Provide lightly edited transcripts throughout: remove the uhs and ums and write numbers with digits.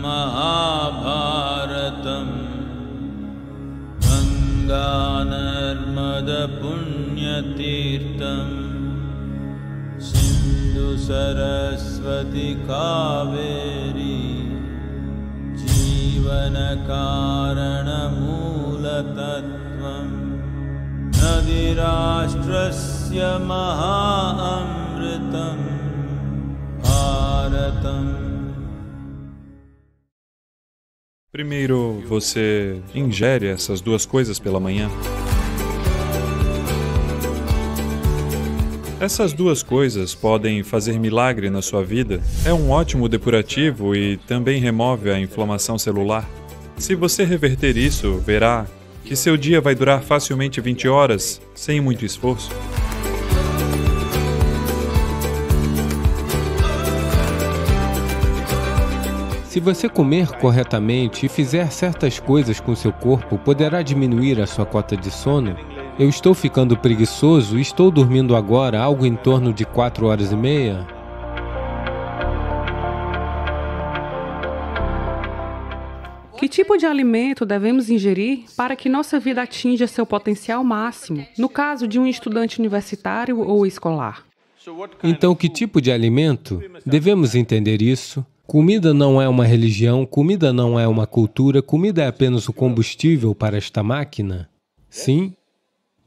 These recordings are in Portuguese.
Mahabharatam Ganga Narmada Punyatirtham Sindhu Saraswati Kaveri Jivana Karana Mula Tattvam Nadirashtrasya Maha Amritam Bharatam. Primeiro, você ingere essas duas coisas pela manhã. Essas duas coisas podem fazer milagre na sua vida. É um ótimo depurativo e também remove a inflamação celular. Se você reverter isso, verá que seu dia vai durar facilmente 20 horas, sem muito esforço. Se você comer corretamente e fizer certas coisas com seu corpo, poderá diminuir a sua cota de sono. Eu estou ficando preguiçoso e estou dormindo agora algo em torno de 4 horas e meia. Que tipo de alimento devemos ingerir para que nossa vida atinja seu potencial máximo, no caso de um estudante universitário ou escolar? Então, que tipo de alimento? Devemos entender isso. Comida não é uma religião, comida não é uma cultura, comida é apenas o combustível para esta máquina. Sim.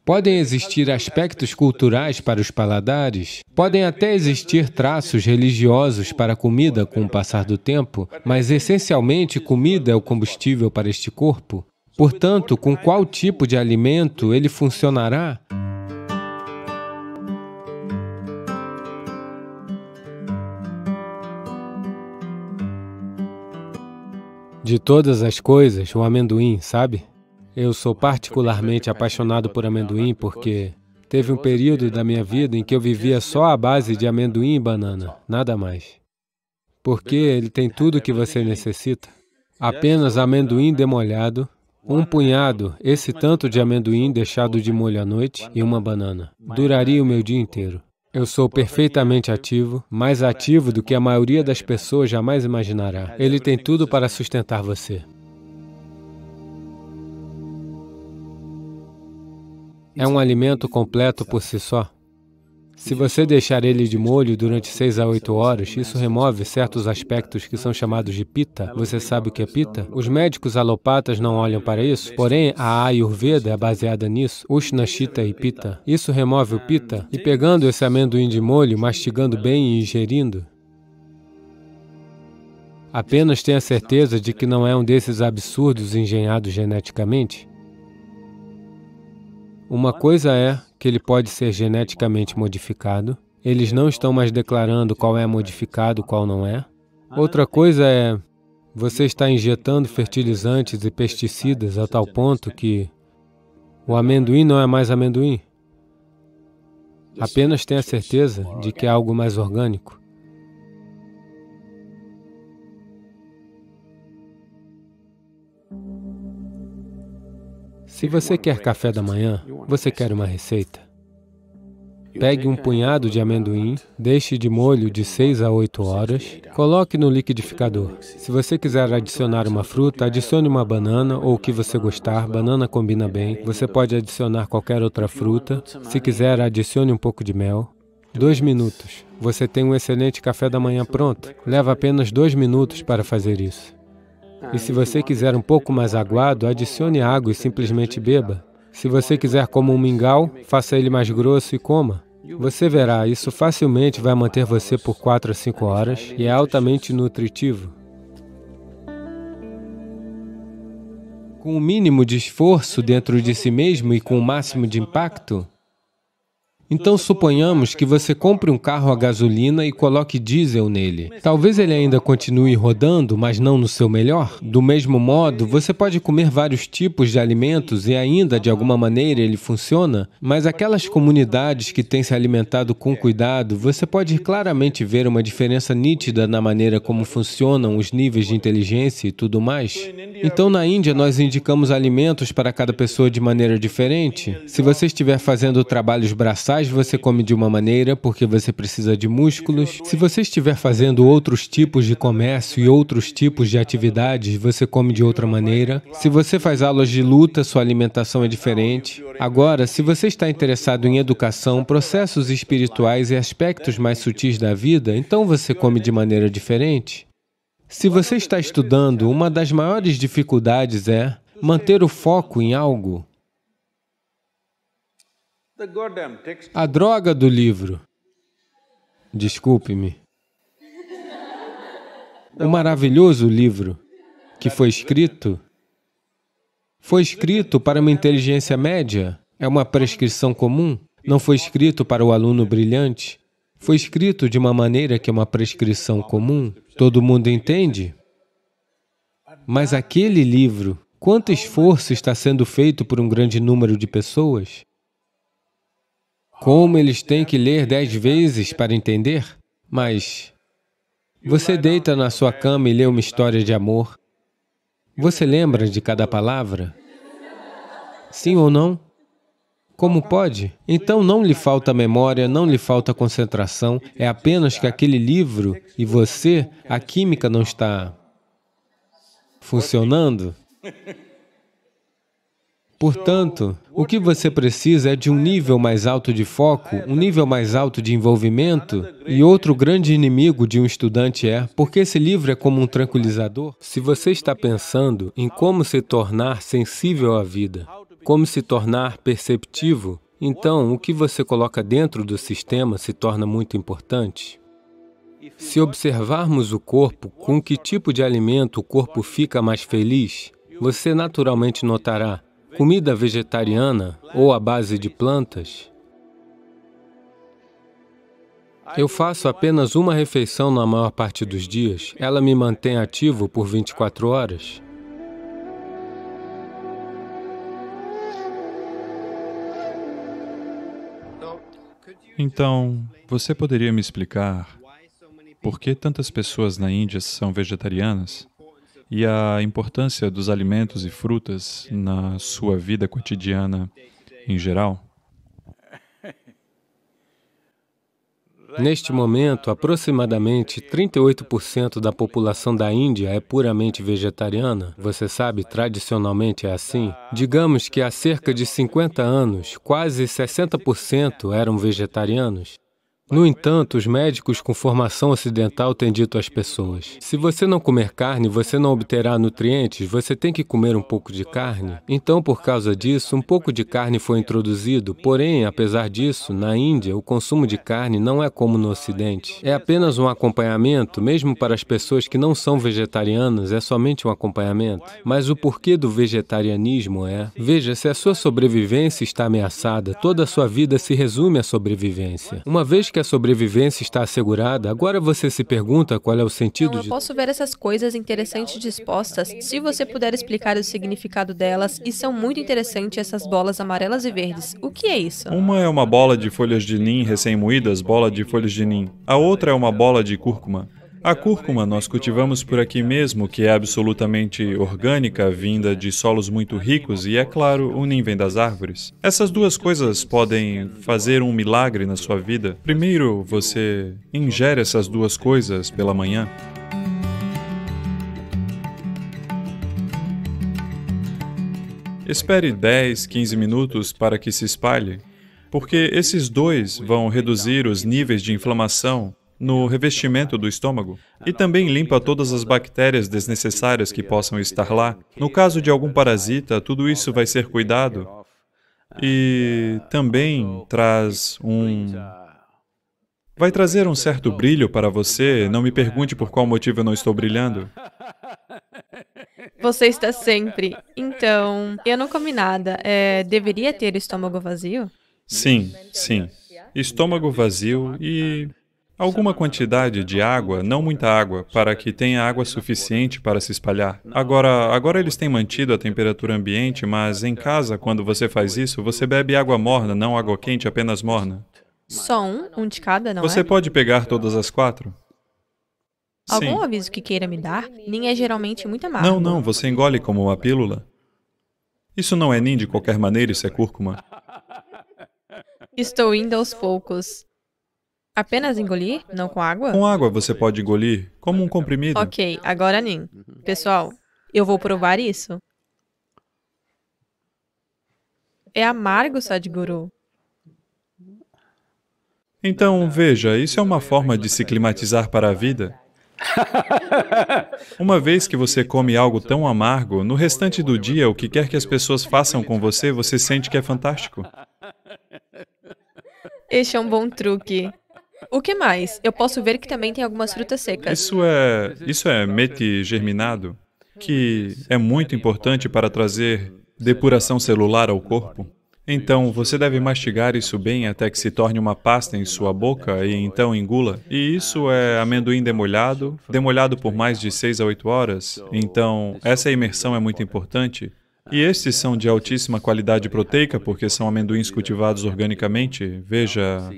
Podem existir aspectos culturais para os paladares, podem até existir traços religiosos para a comida com o passar do tempo, mas essencialmente comida é o combustível para este corpo. Portanto, com qual tipo de alimento ele funcionará? De todas as coisas, o amendoim, sabe? Eu sou particularmente apaixonado por amendoim porque teve um período da minha vida em que eu vivia só à base de amendoim e banana, nada mais. Porque ele tem tudo o que você necessita. Apenas amendoim demolhado, um punhado, esse tanto de amendoim deixado de molho à noite e uma banana. Duraria o meu dia inteiro. Eu sou perfeitamente ativo, mais ativo do que a maioria das pessoas jamais imaginará. Ele tem tudo para sustentar você. É um alimento completo por si só. Se você deixar ele de molho durante 6 a 8 horas, isso remove certos aspectos que são chamados de pita. Você sabe o que é pita? Os médicos alopatas não olham para isso, porém a Ayurveda é baseada nisso, Ushna, Shita e Pita. Isso remove o pita, e pegando esse amendoim de molho, mastigando bem e ingerindo, apenas tenha certeza de que não é um desses absurdos engenhados geneticamente. Uma coisa é que ele pode ser geneticamente modificado. Eles não estão mais declarando qual é modificado, qual não é. Outra coisa é, você está injetando fertilizantes e pesticidas a tal ponto que o amendoim não é mais amendoim. Apenas tenha certeza de que é algo mais orgânico. Se você quer café da manhã, você quer uma receita. Pegue um punhado de amendoim, deixe de molho de 6 a 8 horas, coloque no liquidificador. Se você quiser adicionar uma fruta, adicione uma banana ou o que você gostar, banana combina bem. Você pode adicionar qualquer outra fruta. Se quiser, adicione um pouco de mel. 2 minutos. Você tem um excelente café da manhã pronto. Leva apenas 2 minutos para fazer isso. E se você quiser um pouco mais aguado, adicione água e simplesmente beba. Se você quiser como um mingau, faça ele mais grosso e coma. Você verá, isso facilmente vai manter você por 4 a 5 horas e é altamente nutritivo. Com o mínimo de esforço dentro de si mesmo e com o máximo de impacto. Então, suponhamos que você compre um carro a gasolina e coloque diesel nele. Talvez ele ainda continue rodando, mas não no seu melhor. Do mesmo modo, você pode comer vários tipos de alimentos e ainda, de alguma maneira, ele funciona, mas aquelas comunidades que têm se alimentado com cuidado, você pode claramente ver uma diferença nítida na maneira como funcionam os níveis de inteligência e tudo mais. Então, na Índia, nós indicamos alimentos para cada pessoa de maneira diferente. Se você estiver fazendo trabalhos braçais, você come de uma maneira, porque você precisa de músculos. Se você estiver fazendo outros tipos de comércio e outros tipos de atividades, você come de outra maneira. Se você faz aulas de luta, sua alimentação é diferente. Agora, se você está interessado em educação, processos espirituais e aspectos mais sutis da vida, então você come de maneira diferente. Se você está estudando, uma das maiores dificuldades é manter o foco em algo. A droga do livro. Desculpe-me. O maravilhoso livro que foi escrito para uma inteligência média. É uma prescrição comum. Não foi escrito para o aluno brilhante. Foi escrito de uma maneira que é uma prescrição comum. Todo mundo entende? Mas aquele livro, quanto esforço está sendo feito por um grande número de pessoas? Como eles têm que ler 10 vezes para entender? Mas você deita na sua cama e lê uma história de amor. Você lembra de cada palavra? Sim ou não? Como pode? Então não lhe falta memória, não lhe falta concentração, é apenas que aquele livro e você, a química não está funcionando. Portanto, o que você precisa é de um nível mais alto de foco, um nível mais alto de envolvimento. E outro grande inimigo de um estudante é, porque esse livro é como um tranquilizador. Se você está pensando em como se tornar sensível à vida, como se tornar perceptivo, então o que você coloca dentro do sistema se torna muito importante. Se observarmos o corpo, com que tipo de alimento o corpo fica mais feliz, você naturalmente notará comida vegetariana ou à base de plantas. Eu faço apenas uma refeição na maior parte dos dias. Ela me mantém ativo por 24 horas. Então, você poderia me explicar por que tantas pessoas na Índia são vegetarianas e a importância dos alimentos e frutas na sua vida cotidiana em geral? Neste momento, aproximadamente 38% da população da Índia é puramente vegetariana. Você sabe, tradicionalmente é assim. Digamos que há cerca de 50 anos, quase 60% eram vegetarianos. No entanto, os médicos com formação ocidental têm dito às pessoas, se você não comer carne, você não obterá nutrientes, você tem que comer um pouco de carne. Então, por causa disso, um pouco de carne foi introduzido, porém, apesar disso, na Índia, o consumo de carne não é como no Ocidente. É apenas um acompanhamento, mesmo para as pessoas que não são vegetarianas, é somente um acompanhamento. Mas o porquê do vegetarianismo é, veja, se a sua sobrevivência está ameaçada, toda a sua vida se resume à sobrevivência. Uma vez que a sobrevivência está assegurada, agora você se pergunta qual é o sentido de... Eu posso ver essas coisas interessantes dispostas, se você puder explicar o significado delas, e são muito interessantes essas bolas amarelas e verdes. O que é isso? Uma é uma bola de folhas de nim recém-moídas, bola de folhas de nim. A outra é uma bola de cúrcuma. A cúrcuma nós cultivamos por aqui mesmo, que é absolutamente orgânica, vinda de solos muito ricos e, é claro, o nim vem das árvores. Essas duas coisas podem fazer um milagre na sua vida. Primeiro, você ingere essas duas coisas pela manhã. Espere 10, 15 minutos para que se espalhe, porque esses dois vão reduzir os níveis de inflamação no revestimento do estômago e também limpa todas as bactérias desnecessárias que possam estar lá. No caso de algum parasita, tudo isso vai ser cuidado e também vai trazer um certo brilho para você. Não me pergunte por qual motivo eu não estou brilhando. Você está sempre. Então, eu não comi nada. Deveria ter estômago vazio? Sim, sim. Estômago vazio e alguma quantidade de água, não muita água, para que tenha água suficiente para se espalhar. Agora eles têm mantido a temperatura ambiente, mas em casa, quando você faz isso, você bebe água morna, não água quente, apenas morna. Só um de cada, não é? Você pode pegar todas as 4? Algum Sim. aviso que queira me dar? NIN é geralmente muito amargo. Não, você engole como uma pílula. Isso não é NIN de qualquer maneira, isso é cúrcuma. Estou indo aos poucos. Apenas engolir? Não com água? Com água você pode engolir, como um comprimido. Ok, agora NIN. Pessoal, eu vou provar isso. É amargo, Sadhguru. Então, veja, isso é uma forma de se climatizar para a vida. Uma vez que você come algo tão amargo, no restante do dia, o que quer que as pessoas façam com você, você sente que é fantástico. Este é um bom truque. O que mais? Eu posso ver que também tem algumas frutas secas. Isso é meti germinado, que é muito importante para trazer depuração celular ao corpo. Então, você deve mastigar isso bem até que se torne uma pasta em sua boca e então engula. E isso é amendoim demolhado por mais de 6 a 8 horas. Então, essa imersão é muito importante. E estes são de altíssima qualidade proteica, porque são amendoins cultivados organicamente. Veja,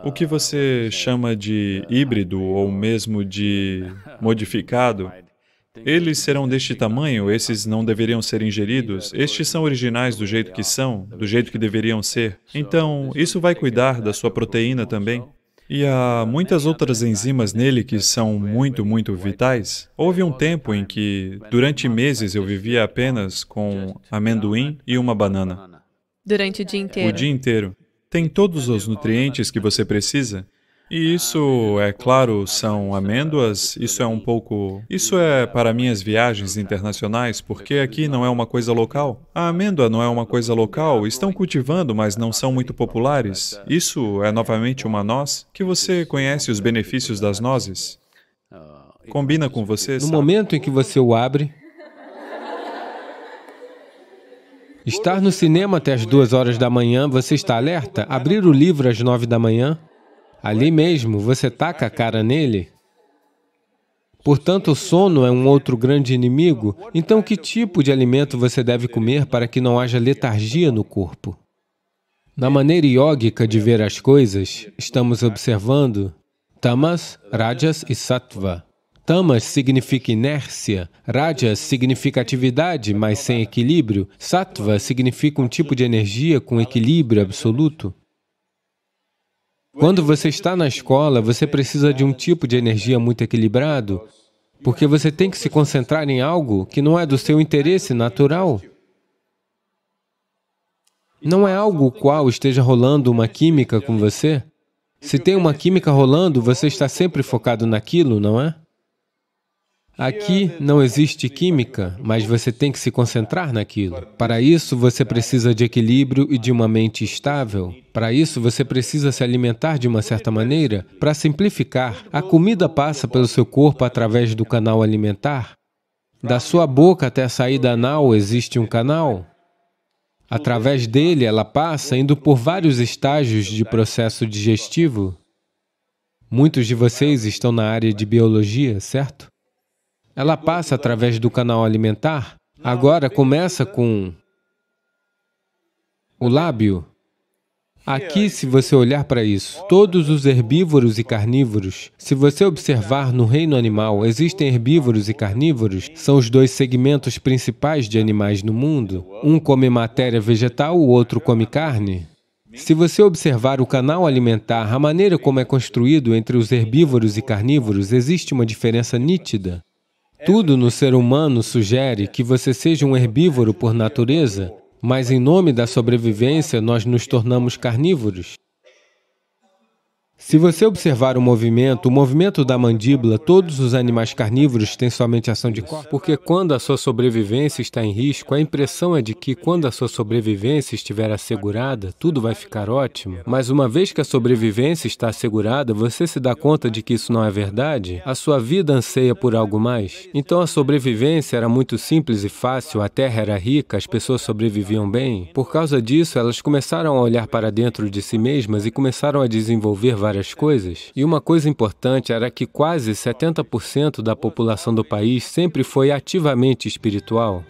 o que você chama de híbrido ou mesmo de modificado, eles serão deste tamanho, esses não deveriam ser ingeridos, estes são originais do jeito que são, do jeito que deveriam ser. Então, isso vai cuidar da sua proteína também. E há muitas outras enzimas nele que são muito vitais. Houve um tempo em que, durante meses, eu vivia apenas com amendoim e uma banana. Durante o dia inteiro. O dia inteiro. Tem todos os nutrientes que você precisa. E isso, é claro, são amêndoas, Isso é para minhas viagens internacionais, porque aqui não é uma coisa local. A amêndoa não é uma coisa local, estão cultivando, mas não são muito populares. Isso é novamente uma noz, que você conhece os benefícios das nozes. Combina com você, No sabe? momento em que você o abre, estar no cinema até as 2 horas da manhã, você está alerta? Abrir o livro às 9 da manhã, ali mesmo, você taca a cara nele. Portanto, o sono é um outro grande inimigo. Então, que tipo de alimento você deve comer para que não haja letargia no corpo? Na maneira yógica de ver as coisas, estamos observando tamas, rajas e sattva. Tamas significa inércia, rajas significa atividade, mas sem equilíbrio, sattva significa um tipo de energia com equilíbrio absoluto. Quando você está na escola, você precisa de um tipo de energia muito equilibrado, porque você tem que se concentrar em algo que não é do seu interesse natural. Não é algo qual esteja rolando uma química com você. Se tem uma química rolando, você está sempre focado naquilo, não é? Aqui não existe química, mas você tem que se concentrar naquilo. Para isso, você precisa de equilíbrio e de uma mente estável. Para isso, você precisa se alimentar de uma certa maneira. Para simplificar, a comida passa pelo seu corpo através do canal alimentar. Da sua boca até a saída anal existe um canal. Através dele, ela passa indo por vários estágios de processo digestivo. Muitos de vocês estão na área de biologia, certo? Ela passa através do canal alimentar. Agora começa com o lábio. Aqui, se você olhar para isso, todos os herbívoros e carnívoros, se você observar no reino animal, existem herbívoros e carnívoros, são os 2 segmentos principais de animais no mundo. Um come matéria vegetal, o outro come carne. Se você observar o canal alimentar, a maneira como é construído entre os herbívoros e carnívoros, existe uma diferença nítida. Tudo no ser humano sugere que você seja um herbívoro por natureza, mas em nome da sobrevivência nós nos tornamos carnívoros. Se você observar o movimento da mandíbula, todos os animais carnívoros têm somente ação de corpo, porque quando a sua sobrevivência está em risco, a impressão é de que quando a sua sobrevivência estiver assegurada, tudo vai ficar ótimo. Mas uma vez que a sobrevivência está assegurada, você se dá conta de que isso não é verdade, a sua vida anseia por algo mais. Então a sobrevivência era muito simples e fácil, a terra era rica, as pessoas sobreviviam bem. Por causa disso, elas começaram a olhar para dentro de si mesmas e começaram a desenvolver várias coisas. E uma coisa importante era que quase 70% da população do país sempre foi ativamente espiritual.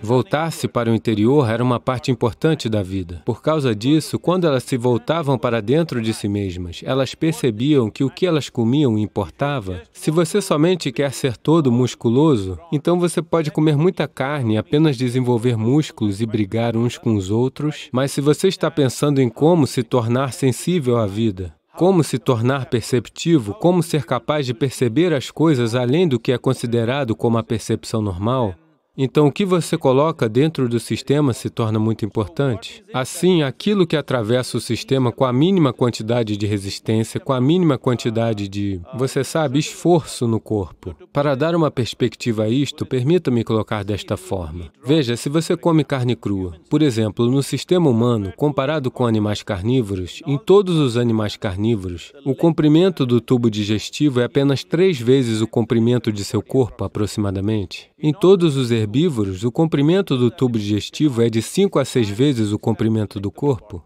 Voltar-se para o interior era uma parte importante da vida. Por causa disso, quando elas se voltavam para dentro de si mesmas, elas percebiam que o que elas comiam importava. Se você somente quer ser todo musculoso, então você pode comer muita carne, apenas desenvolver músculos e brigar uns com os outros, mas se você está pensando em como se tornar sensível à vida, como se tornar perceptivo, como ser capaz de perceber as coisas além do que é considerado como a percepção normal, então o que você coloca dentro do sistema se torna muito importante. Assim, aquilo que atravessa o sistema com a mínima quantidade de resistência, com a mínima quantidade de, você sabe, esforço no corpo. Para dar uma perspectiva a isto, permita-me colocar desta forma. Veja, se você come carne crua, por exemplo, no sistema humano, comparado com animais carnívoros, em todos os animais carnívoros, o comprimento do tubo digestivo é apenas 3 vezes o comprimento de seu corpo, aproximadamente. Em todos os herbívoros, o comprimento do tubo digestivo é de 5 a 6 vezes o comprimento do corpo.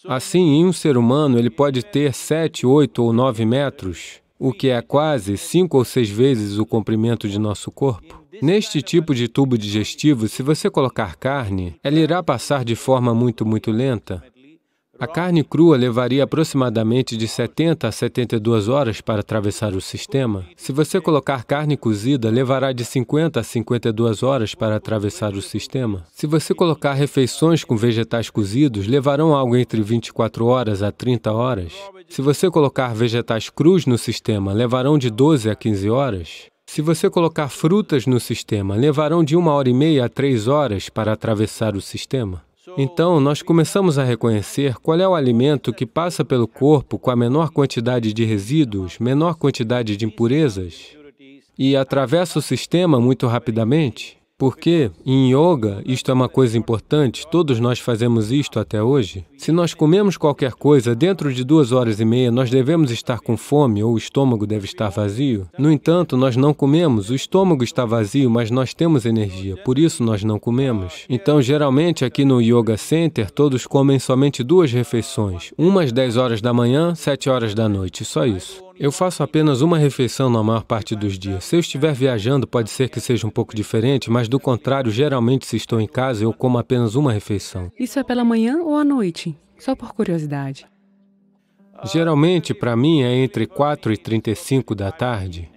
Assim, em um ser humano, ele pode ter 7, 8 ou 9 metros, o que é quase 5 ou 6 vezes o comprimento de nosso corpo. Neste tipo de tubo digestivo, se você colocar carne, ela irá passar de forma muito lenta. A carne crua levaria aproximadamente de 70 a 72 horas para atravessar o sistema. Se você colocar carne cozida, levará de 50 a 52 horas para atravessar o sistema. Se você colocar refeições com vegetais cozidos, levarão algo entre 24 horas a 30 horas. Se você colocar vegetais crus no sistema, levarão de 12 a 15 horas. Se você colocar frutas no sistema, levarão de 1h30 a 3 horas para atravessar o sistema. Então, nós começamos a reconhecer qual é o alimento que passa pelo corpo com a menor quantidade de resíduos, menor quantidade de impurezas, e atravessa o sistema muito rapidamente. Porque, em yoga, isto é uma coisa importante, todos nós fazemos isto até hoje. Se nós comemos qualquer coisa, dentro de 2h30, nós devemos estar com fome ou o estômago deve estar vazio. No entanto, nós não comemos, o estômago está vazio, mas nós temos energia, por isso nós não comemos. Então, geralmente, aqui no Yoga Center, todos comem somente 2 refeições, uma às 10 horas da manhã, 7 horas da noite, só isso. Eu faço apenas uma refeição na maior parte dos dias. Se eu estiver viajando, pode ser que seja um pouco diferente, mas do contrário, geralmente se estou em casa, eu como apenas uma refeição. Isso é pela manhã ou à noite? Só por curiosidade. Geralmente, para mim, é entre 4h35 da tarde.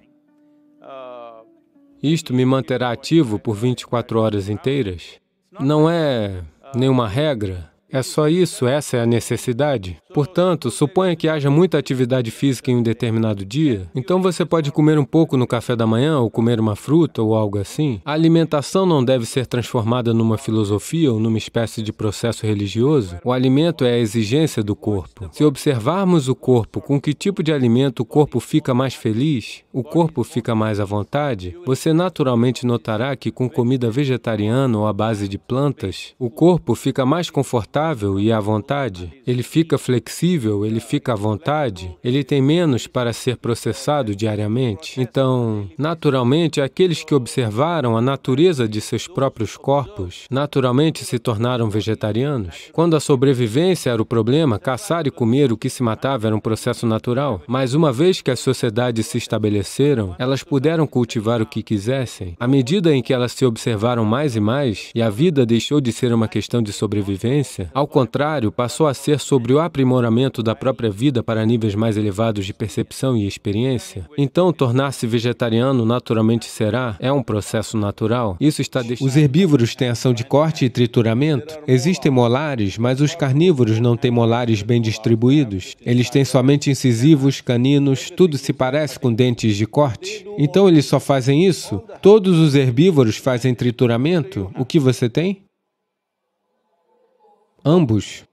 Isto me manterá ativo por 24 horas inteiras. Não é nenhuma regra. É só isso, essa é a necessidade. Portanto, suponha que haja muita atividade física em um determinado dia, então você pode comer um pouco no café da manhã, ou comer uma fruta, ou algo assim. A alimentação não deve ser transformada numa filosofia ou numa espécie de processo religioso. O alimento é a exigência do corpo. Se observarmos o corpo, com que tipo de alimento o corpo fica mais feliz, o corpo fica mais à vontade, você naturalmente notará que com comida vegetariana ou à base de plantas, o corpo fica mais confortável e à vontade. Ele fica flexível, ele fica à vontade, ele tem menos para ser processado diariamente. Então, naturalmente, aqueles que observaram a natureza de seus próprios corpos, naturalmente se tornaram vegetarianos. Quando a sobrevivência era o problema, caçar e comer o que se matava era um processo natural. Mas uma vez que as sociedades se estabeleceram, elas puderam cultivar o que quisessem. À medida em que elas se observaram mais e mais, e a vida deixou de ser uma questão de sobrevivência, ao contrário, passou a ser sobre o aprimoramento da própria vida para níveis mais elevados de percepção e experiência. Então, tornar-se vegetariano naturalmente será, é um processo natural. Isso está Os herbívoros têm ação de corte e trituramento. Existem molares, mas os carnívoros não têm molares bem distribuídos. Eles têm somente incisivos, caninos, tudo se parece com dentes de corte. Então, eles só fazem isso? Todos os herbívoros fazem trituramento? O que você tem? Ambos.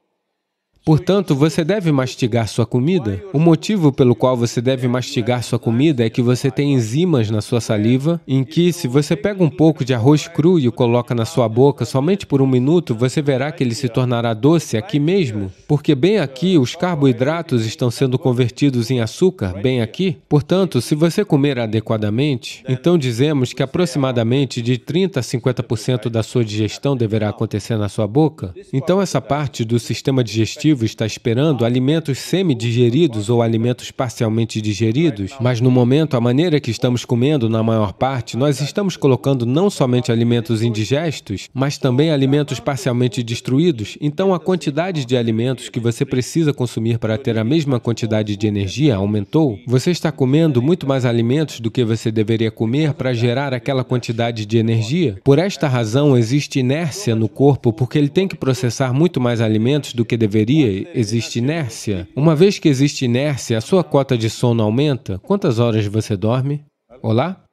Portanto, você deve mastigar sua comida. O motivo pelo qual você deve mastigar sua comida é que você tem enzimas na sua saliva, em que, se você pega um pouco de arroz cru e o coloca na sua boca somente por 1 minuto, você verá que ele se tornará doce aqui mesmo, porque bem aqui os carboidratos estão sendo convertidos em açúcar, bem aqui. Portanto, se você comer adequadamente, então dizemos que aproximadamente de 30 a 50% da sua digestão deverá acontecer na sua boca. Então, essa parte do sistema digestivo objetivo está esperando alimentos semi-digeridos ou alimentos parcialmente digeridos, mas no momento, a maneira que estamos comendo, na maior parte, nós estamos colocando não somente alimentos indigestos, mas também alimentos parcialmente destruídos. Então, a quantidade de alimentos que você precisa consumir para ter a mesma quantidade de energia aumentou. Você está comendo muito mais alimentos do que você deveria comer para gerar aquela quantidade de energia. Por esta razão, existe inércia no corpo, porque ele tem que processar muito mais alimentos do que deveria. Existe inércia. Uma vez que existe inércia, a sua cota de sono aumenta. Quantas horas você dorme? Olá?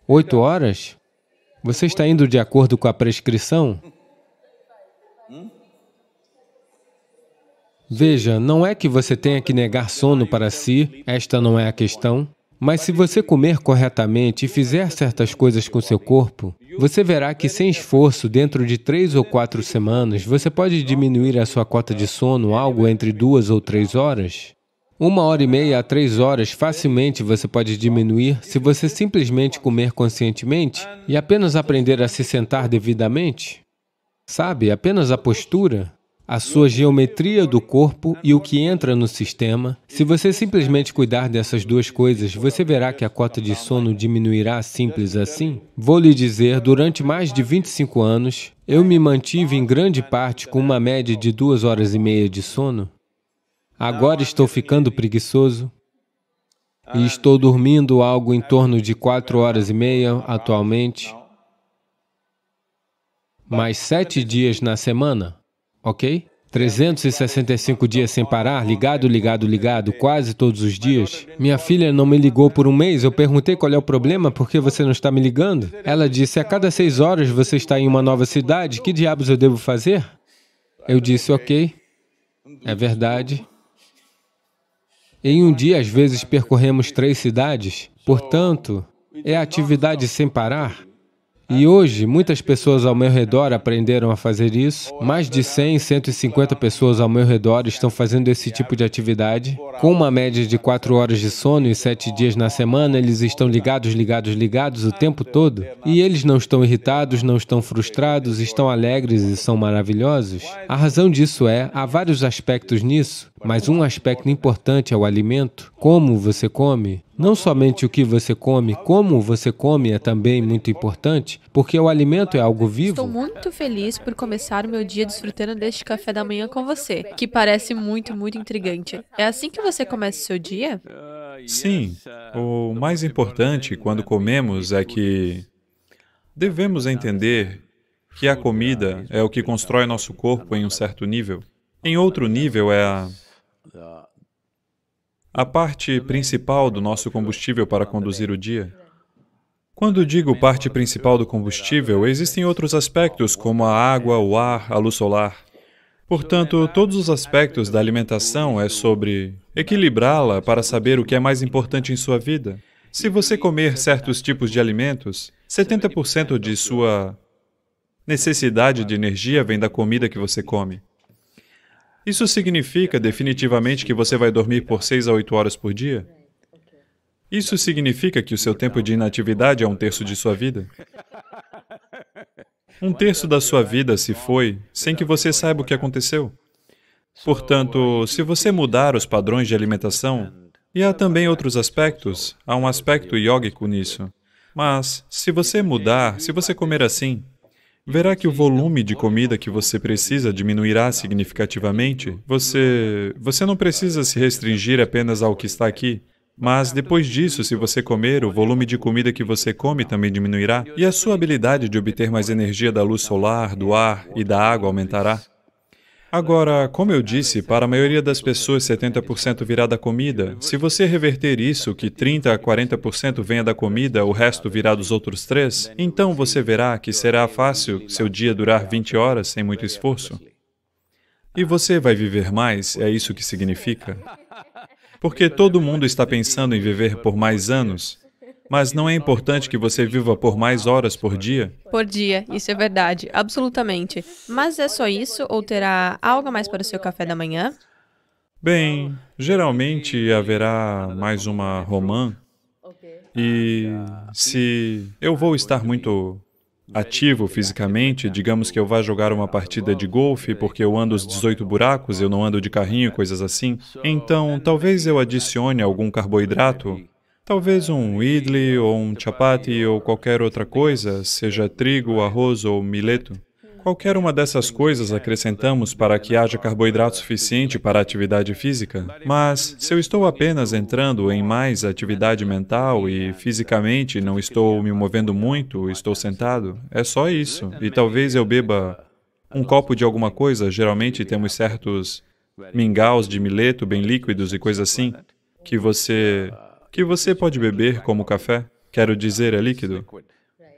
8 horas? Você está indo de acordo com a prescrição? Veja, não é que você tenha que negar sono para si, esta não é a questão. Mas se você comer corretamente e fizer certas coisas com seu corpo, você verá que sem esforço, dentro de 3 ou 4 semanas, você pode diminuir a sua cota de sono algo entre 2 ou 3 horas. 1h30 a 3 horas facilmente você pode diminuir se você simplesmente comer conscientemente e apenas aprender a se sentar devidamente. Sabe, apenas a postura. A sua geometria do corpo e o que entra no sistema. Se você simplesmente cuidar dessas duas coisas, você verá que a cota de sono diminuirá simples assim. Vou lhe dizer, durante mais de 25 anos, eu me mantive em grande parte com uma média de 2h30 de sono. Agora estou ficando preguiçoso e estou dormindo algo em torno de 4h30 atualmente, mais 7 dias na semana. Ok? 365 dias sem parar, ligado, ligado, ligado, quase todos os dias. Minha filha não me ligou por um mês, eu perguntei qual é o problema, por que você não está me ligando? Ela disse, a cada 6 horas você está em uma nova cidade, que diabos eu devo fazer? Eu disse, ok, é verdade. Em um dia, às vezes, percorremos 3 cidades, portanto, é atividade sem parar. E hoje, muitas pessoas ao meu redor aprenderam a fazer isso. Mais de 100, 150 pessoas ao meu redor estão fazendo esse tipo de atividade. Com uma média de 4 horas de sono e 7 dias na semana, eles estão ligados, ligados, ligados o tempo todo. E eles não estão irritados, não estão frustrados, estão alegres e são maravilhosos. A razão disso é, há vários aspectos nisso, mas um aspecto importante é o alimento. Como você come. Não somente o que você come, como você come é também muito importante, porque o alimento é algo vivo. Estou muito feliz por começar o meu dia desfrutando deste café da manhã com você, que parece muito, muito intrigante. É assim que você começa o seu dia? Sim, o mais importante quando comemos é que devemos entender que a comida é o que constrói nosso corpo em um certo nível. Em outro nível é a parte principal do nosso combustível para conduzir o dia. Quando digo parte principal do combustível, existem outros aspectos como a água, o ar, a luz solar. Portanto, todos os aspectos da alimentação é sobre equilibrá-la para saber o que é mais importante em sua vida. Se você comer certos tipos de alimentos, 70% de sua necessidade de energia vem da comida que você come. Isso significa definitivamente que você vai dormir por 6 a 8 horas por dia? Isso significa que o seu tempo de inatividade é 1/3 de sua vida? 1/3 da sua vida se foi sem que você saiba o que aconteceu. Portanto, se você mudar os padrões de alimentação, e há também outros aspectos, há um aspecto iógico nisso, mas se você mudar, se você comer assim, verá que o volume de comida que você precisa diminuirá significativamente. Você não precisa se restringir apenas ao que está aqui, mas depois disso, se você comer, o volume de comida que você come também diminuirá e a sua habilidade de obter mais energia da luz solar, do ar e da água aumentará. Agora, como eu disse, para a maioria das pessoas 70% virá da comida. Se você reverter isso, que 30 a 40% venha da comida, o resto virá dos outros 3, então você verá que será fácil seu dia durar 20 horas sem muito esforço. E você vai viver mais, é isso que significa. Porque todo mundo está pensando em viver por mais anos, mas não é importante que você viva por mais horas por dia? Por dia, isso é verdade, absolutamente. Mas é só isso ou terá algo a mais para o seu café da manhã? Bem, geralmente haverá mais uma romã. E se eu vou estar muito ativo fisicamente, digamos que eu vá jogar uma partida de golfe porque eu ando os 18 buracos, eu não ando de carrinho, coisas assim, então talvez eu adicione algum carboidrato, talvez um idli ou um chapati ou qualquer outra coisa, seja trigo, arroz ou mileto. Qualquer uma dessas coisas acrescentamos para que haja carboidrato suficiente para a atividade física. Mas, se eu estou apenas entrando em mais atividade mental e fisicamente não estou me movendo muito, estou sentado, é só isso. E talvez eu beba um copo de alguma coisa, geralmente temos certos mingaus de mileto bem líquidos e coisas assim, que você pode beber como café. Quero dizer, é líquido.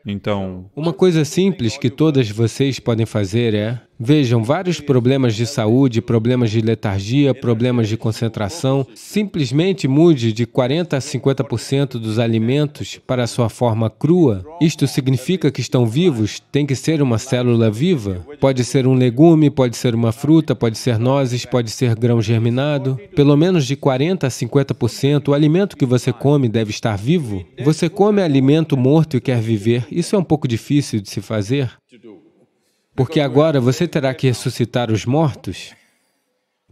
Então, uma coisa simples que todas vocês podem fazer é, vejam, vários problemas de saúde, problemas de letargia, problemas de concentração, simplesmente mude de 40% a 50% dos alimentos para a sua forma crua. Isto significa que estão vivos, tem que ser uma célula viva. Pode ser um legume, pode ser uma fruta, pode ser nozes, pode ser grão germinado. Pelo menos de 40% a 50%, o alimento que você come deve estar vivo. Você come alimento morto e quer viver. Isso é um pouco difícil de se fazer, porque agora você terá que ressuscitar os mortos.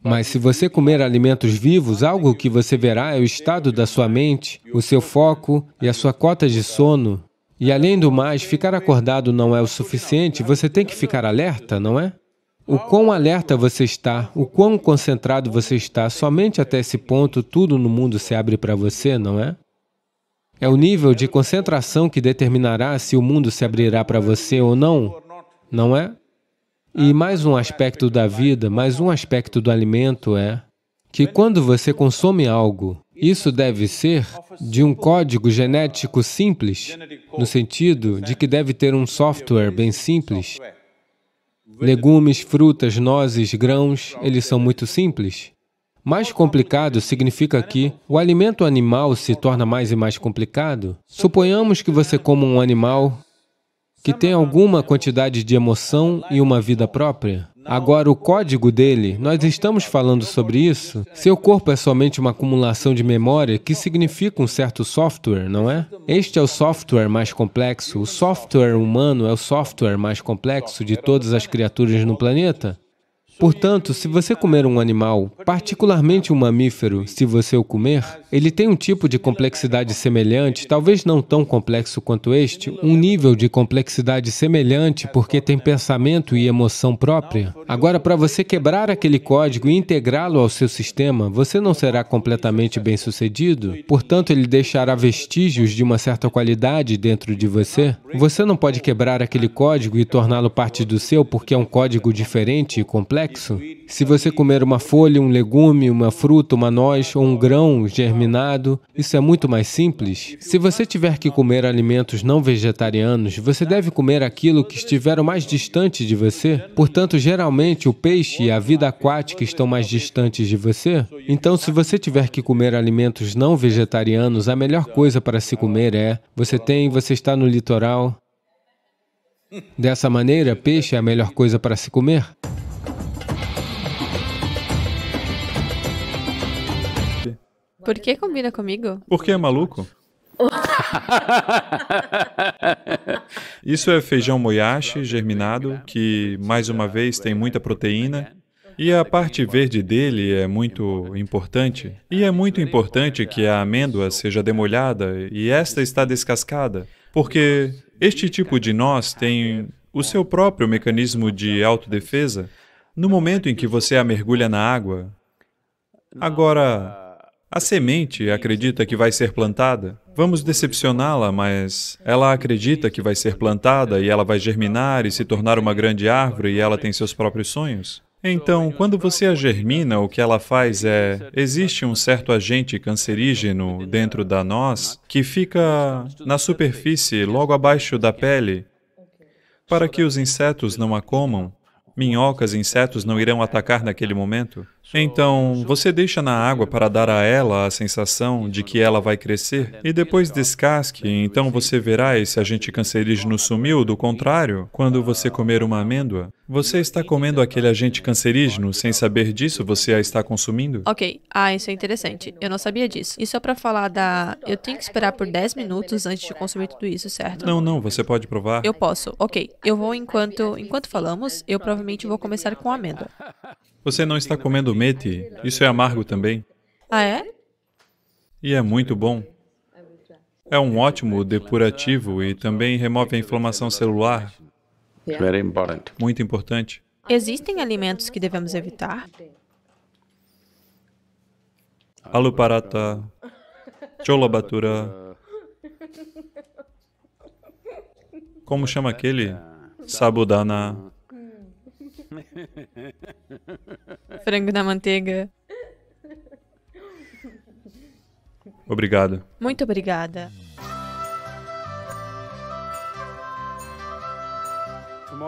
Mas se você comer alimentos vivos, algo que você verá é o estado da sua mente, o seu foco e a sua cota de sono. E além do mais, ficar acordado não é o suficiente, você tem que ficar alerta, não é? O quão alerta você está, o quão concentrado você está, somente até esse ponto tudo no mundo se abre para você, não é? É o nível de concentração que determinará se o mundo se abrirá para você ou não, não é? E mais um aspecto da vida, mais um aspecto do alimento é que quando você consome algo, isso deve ser de um código genético simples, no sentido de que deve ter um software bem simples. Legumes, frutas, nozes, grãos, eles são muito simples. Mais complicado significa que o alimento animal se torna mais e mais complicado. Suponhamos que você coma um animal que tem alguma quantidade de emoção e uma vida própria. Agora, o código dele, nós estamos falando sobre isso. Seu corpo é somente uma acumulação de memória, que significa um certo software, não é? Este é o software mais complexo. O software humano é o software mais complexo de todas as criaturas no planeta. Portanto, se você comer um animal, particularmente um mamífero, se você o comer, ele tem um tipo de complexidade semelhante, talvez não tão complexo quanto este, um nível de complexidade semelhante porque tem pensamento e emoção própria. Agora, para você quebrar aquele código e integrá-lo ao seu sistema, você não será completamente bem-sucedido, portanto, ele deixará vestígios de uma certa qualidade dentro de você. Você não pode quebrar aquele código e torná-lo parte do seu porque é um código diferente e complexo. Se você comer uma folha, um legume, uma fruta, uma noz ou um grão germinado, isso é muito mais simples. Se você tiver que comer alimentos não vegetarianos, você deve comer aquilo que estiver o mais distante de você. Portanto, geralmente, o peixe e a vida aquática estão mais distantes de você. Então, se você tiver que comer alimentos não vegetarianos, a melhor coisa para se comer é, você está no litoral. Dessa maneira, peixe é a melhor coisa para se comer. Por que combina comigo? Porque é maluco? Isso é feijão moyashi germinado, que, mais uma vez, tem muita proteína. E a parte verde dele é muito importante. E é muito importante que a amêndoa seja demolhada e esta está descascada. Porque este tipo de noz tem o seu próprio mecanismo de autodefesa. No momento em que você a mergulha na água, agora, a semente acredita que vai ser plantada. Vamos decepcioná-la, mas ela acredita que vai ser plantada e ela vai germinar e se tornar uma grande árvore e ela tem seus próprios sonhos. Então, quando você a germina, o que ela faz é, existe um certo agente cancerígeno dentro da noz que fica na superfície, logo abaixo da pele, para que os insetos não a comam. Minhocas e insetos não irão atacar naquele momento. Então, você deixa na água para dar a ela a sensação de que ela vai crescer e depois descasque, então você verá esse agente cancerígeno sumiu. Do contrário, quando você comer uma amêndoa, você está comendo aquele agente cancerígeno sem saber disso, você a está consumindo? Ok. Isso é interessante. Eu não sabia disso. Isso é pra falar da... Eu tenho que esperar por 10 minutos antes de consumir tudo isso, certo? Não, você pode provar. Eu posso. Ok. Eu vou enquanto falamos, eu provavelmente vou começar com amêndoa. Você não está comendo meti? Isso é amargo também. É? E é muito bom. É um ótimo depurativo e também remove a inflamação celular. Very important. Muito importante. Existem alimentos que devemos evitar? Alu paratha, chola bhatura. Como chama aquele? Sabudana. Frango na manteiga. Obrigado. Muito obrigada.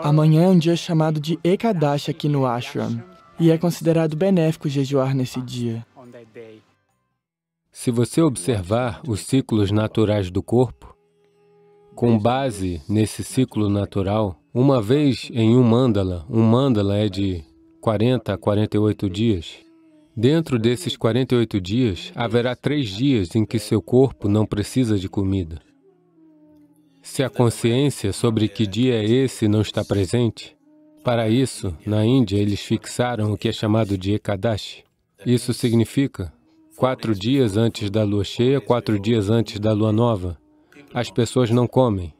Amanhã é um dia chamado de Ekadashi aqui no ashram, e é considerado benéfico jejuar nesse dia. Se você observar os ciclos naturais do corpo, com base nesse ciclo natural, uma vez em um mandala é de 40 a 48 dias. Dentro desses 48 dias, haverá 3 dias em que seu corpo não precisa de comida. Se a consciência sobre que dia é esse não está presente, para isso, na Índia, eles fixaram o que é chamado de Ekadashi. Isso significa 4 dias antes da lua cheia, 4 dias antes da lua nova. As pessoas não comem.